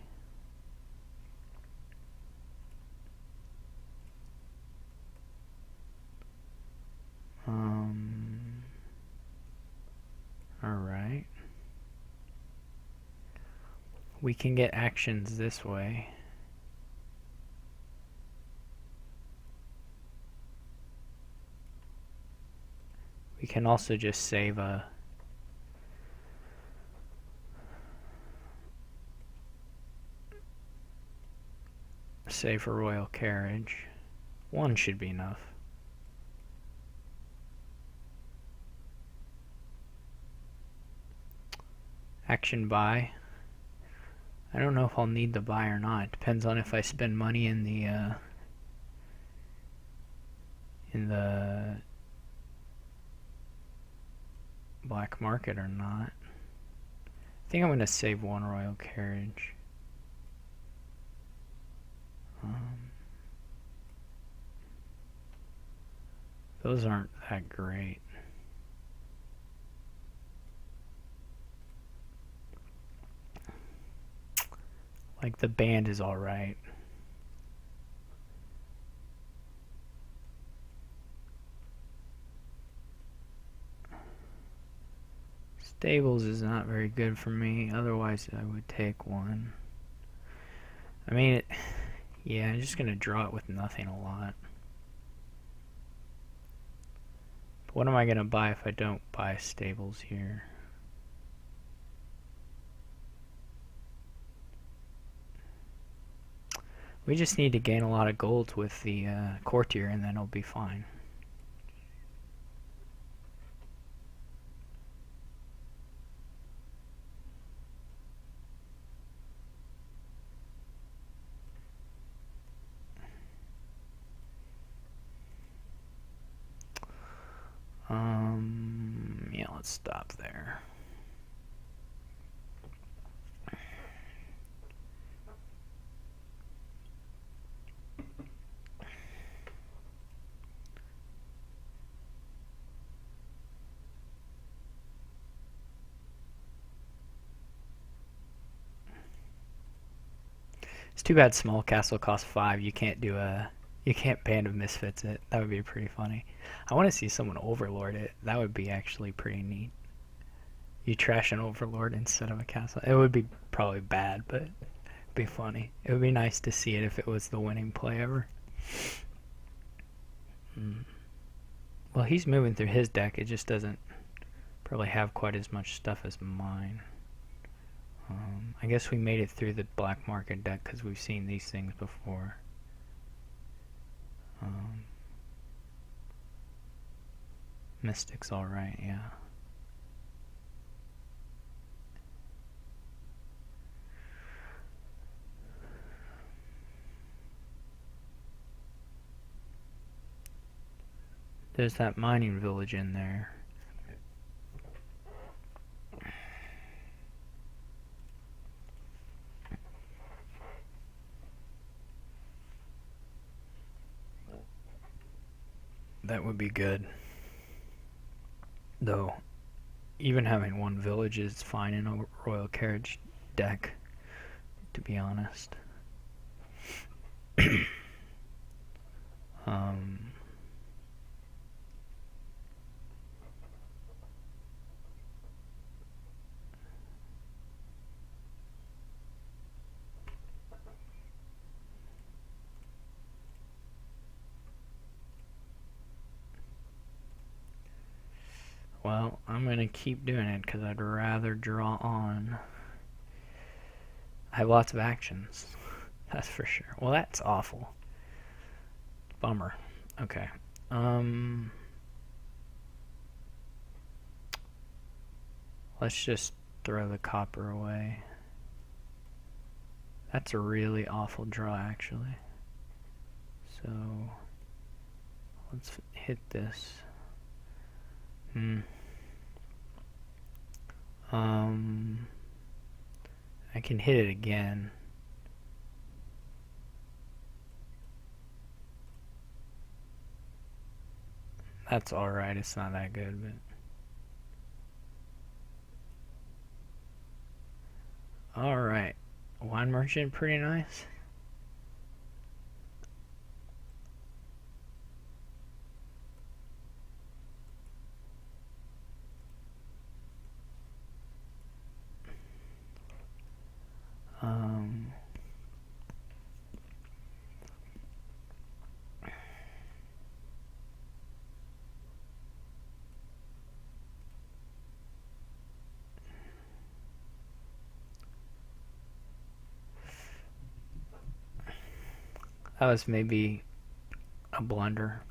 Alright. We can get actions this way. We can also just save a Save for royal carriage. One should be enough. Action buy. I don't know if I'll need the buy or not. It depends on if I spend money in the black market or not. I think I'm going to save one royal carriage. Those aren't that great. Like, the band is alright. Stables is not very good for me. Otherwise, I would take one. I mean, yeah, I'm just going to draw it with nothing a lot. But what am I going to buy if I don't buy stables here? We just need to gain a lot of gold with the courtier, and then it'll be fine. Yeah, let's stop there. It's too bad small castle costs 5. You can't Band of Misfits it. That would be pretty funny. I want to see someone overlord it. That would be actually pretty neat. You trash an overlord instead of a castle. It would be probably bad, but it'd be funny. It would be nice to see it if it was the winning play ever. Well, he's moving through his deck. It just doesn't probably have quite as much stuff as mine. I guess we made it through the black market deck because we've seen these things before. Mystic's alright, yeah. There's that mining village in there. That would be good. Though, even having one village is fine in a royal carriage deck, to be honest. Well, I'm going to keep doing it because I'd rather draw on. I have lots of actions. That's for sure. Well, that's awful. Bummer. Okay. Let's just throw the copper away. That's a really awful draw, actually. So, let's hit this. I can hit it again. That's alright, it's not that good, but... Alright. Wine merchant, pretty nice. That was maybe a blunder.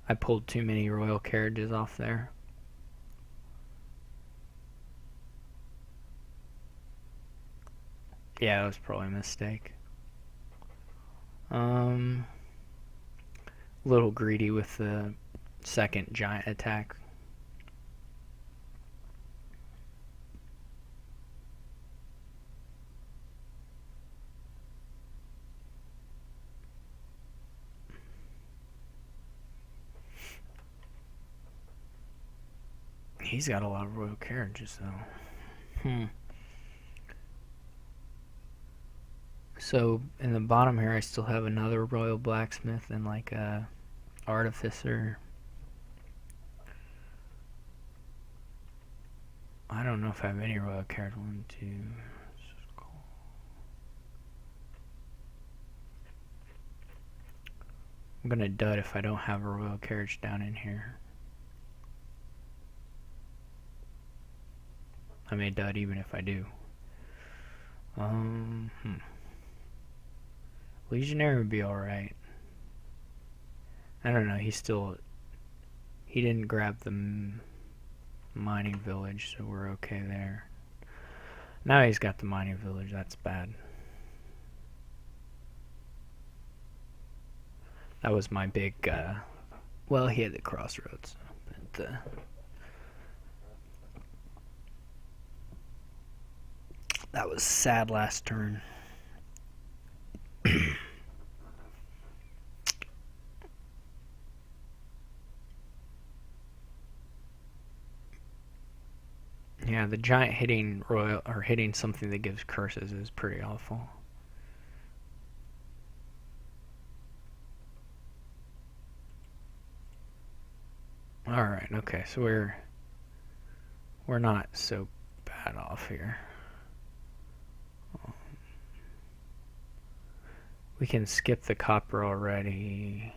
I pulled too many royal carriages off there. Yeah, that was probably a mistake. A little greedy with the second giant attack. He's got a lot of royal carriages, though. So, in the bottom here, I still have another royal blacksmith and like a artificer. I don't know if I have any royal carriage. 1, 2. I'm gonna dud if I don't have a royal carriage down in here. I may dud even if I do. Legionary would be alright. I don't know, he didn't grab the mining village, so we're okay there. Now he's got the mining village, that's bad. That was my big, well, he had the crossroads, but, that was sad last turn. Yeah, the giant hitting royal or hitting something that gives curses is pretty awful. All right, okay, so we're not so bad off here. We can skip the copper already.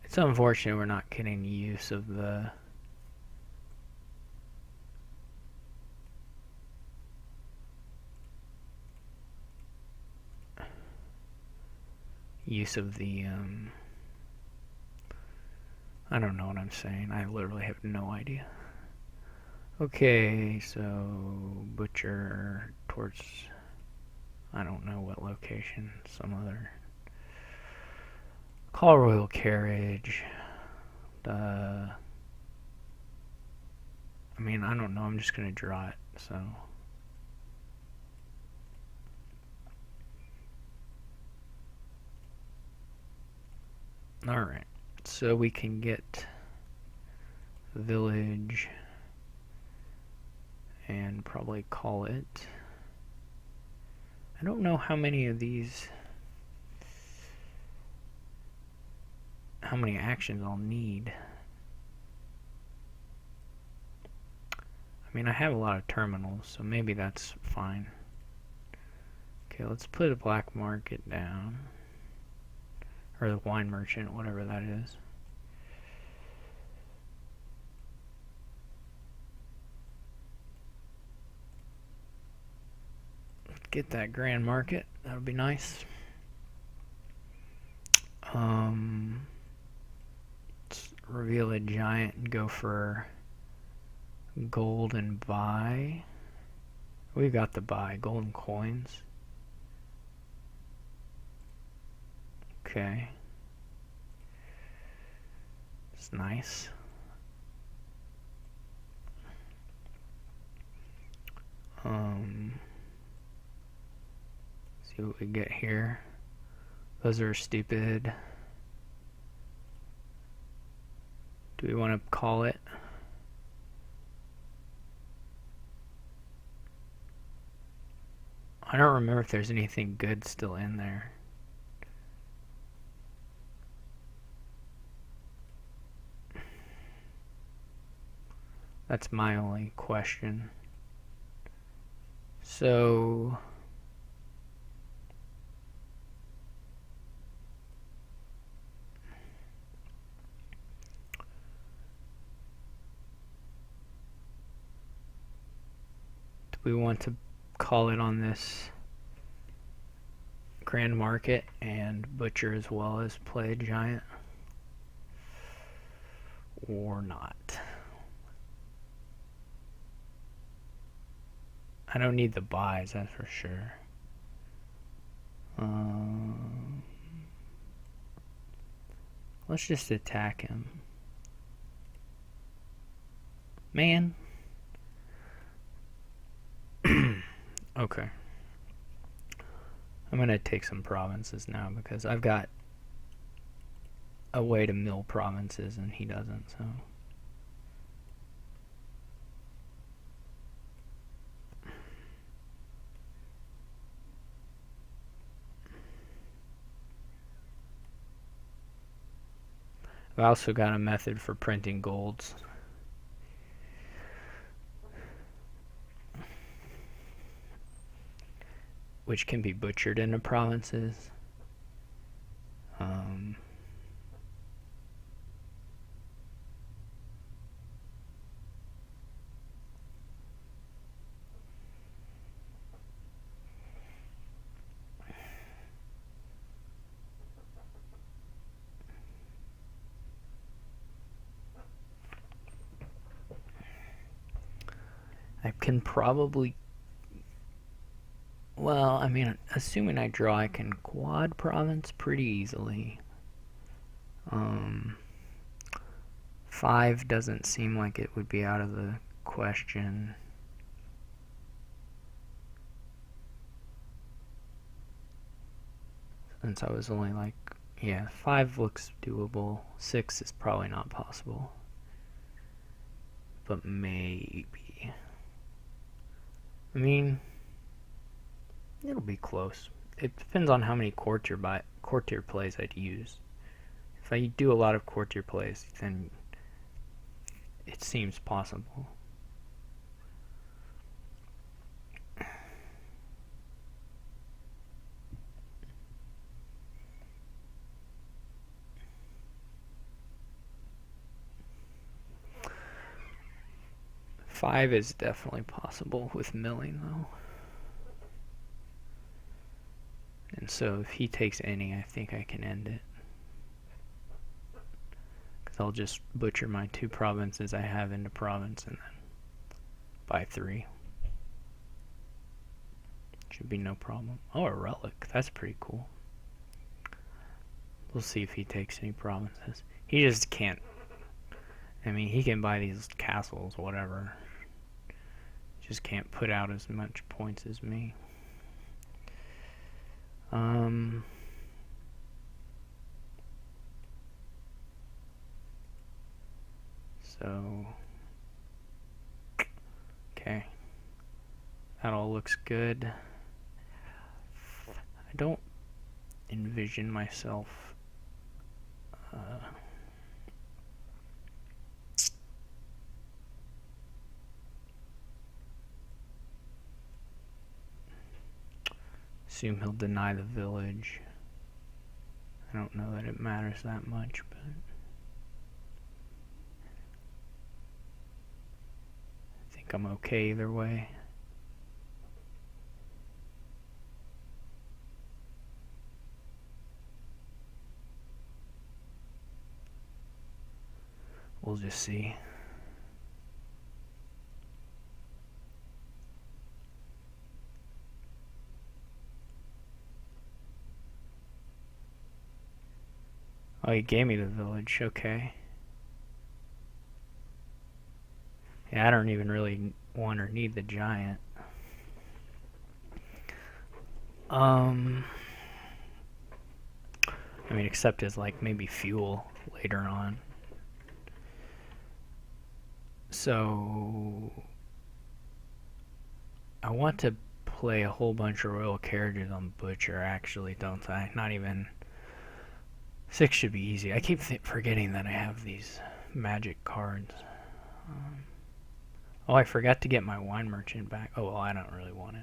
It's unfortunate we're not getting use of the I don't know what I'm saying. I literally have no idea. Okay, so butcher towards, I don't know what location, some other. Call royal carriage. I mean, I don't know. I'm just gonna draw it. So. All right. So we can get village and probably call it. I don't know how many of these, how many actions I'll need. I mean, I have a lot of terminals, so maybe that's fine. Okay, let's put a black market down. Or the wine merchant, whatever that is. Get that grand market. That would be nice. Let's reveal a giant and go for gold and buy. We've got the buy. Golden coins. Okay. It's nice. See what we get here. Those are stupid. Do we want to call it? I don't remember if there's anything good still in there. That's my only question. So we want to call it on this Grand Market and butcher as well as play a giant, or not. I don't need the buys, that's for sure. Let's just attack him. Man. Okay. I'm gonna take some provinces now because I've got a way to mill provinces and he doesn't, so. I've also got a method for printing golds. Which can be butchered into provinces. I can probably, well, I mean, assuming I draw, I can quad province pretty easily. 5 doesn't seem like it would be out of the question. Since I was only like, yeah, 5 looks doable. 6 is probably not possible. But maybe. I mean, it'll be close. It depends on how many courtier plays I'd use. If I do a lot of courtier plays, then it seems possible. Five is definitely possible with milling, though. And so if he takes any, I think I can end it. Because I'll just butcher my 2 provinces I have into province and then buy 3. Should be no problem. Oh, a relic. That's pretty cool. We'll see if he takes any provinces. He just can't. I mean, he can buy these castles, whatever. Just can't put out as much points as me. So, okay. That all looks good. I don't envision myself assume he'll deny the village. I don't know that it matters that much, but I think I'm okay either way. We'll just see. Oh, he gave me the village, okay. Yeah, I don't even really want or need the giant. I mean, except as like maybe fuel later on. So I want to play a whole bunch of royal carriages on Butcher, actually, don't I? Not even 6 should be easy. I keep forgetting that I have these magic cards. Oh, I forgot to get my wine merchant back. Oh, well, I don't really want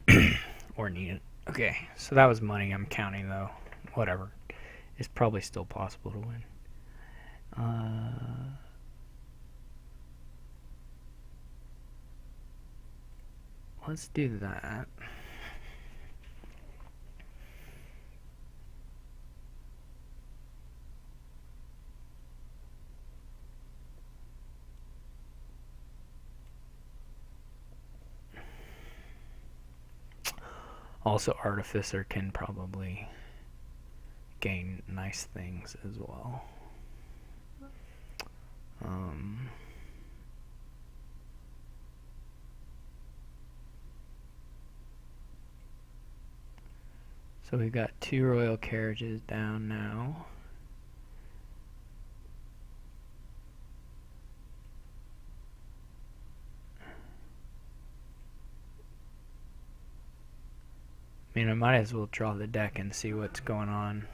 it. Or need it. Okay, so that was money I'm counting, though. Whatever. It's probably still possible to win. let's do that. Also, Artificer can probably gain nice things as well. So we got 2 royal carriages down now. I mean, I might as well draw the deck and see what's going on,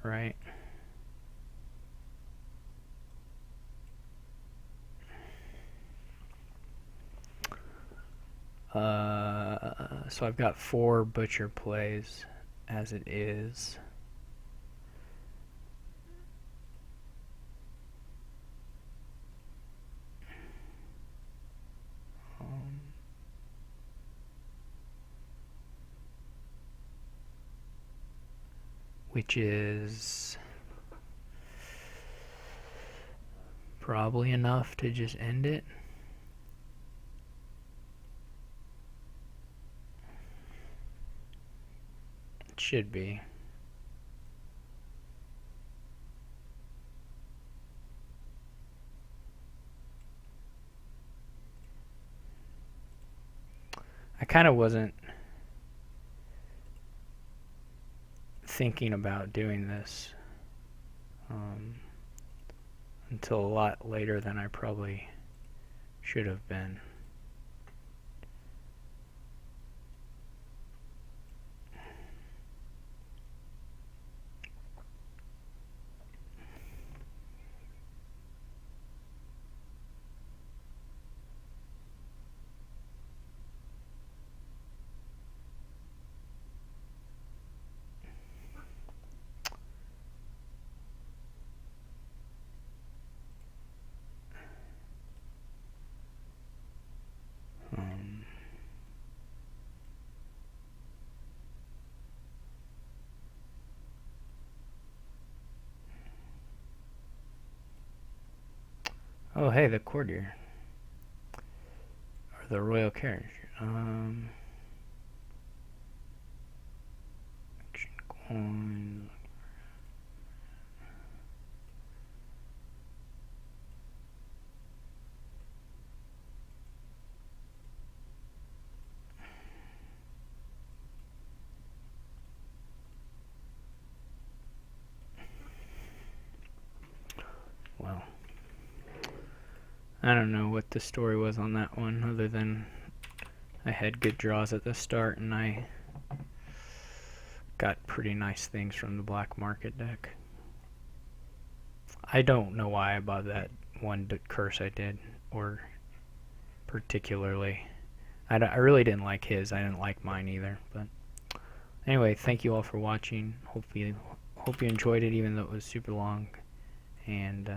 right? So I've got 4 butcher plays as it is. Which is probably enough to just end it. It should be. I kind of wasn't thinking about doing this until a lot later than I probably should have been. Oh, hey, the courtier. Or the royal carriage. Action coin. Well, I don't know what the story was on that one, other than I had good draws at the start and I got pretty nice things from the black market deck. I don't know why I bought that one curse I did, or particularly. I really didn't like his. I didn't like mine either. But anyway, thank you all for watching. Hope you enjoyed it, even though it was super long. And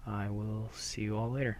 I will see you all later.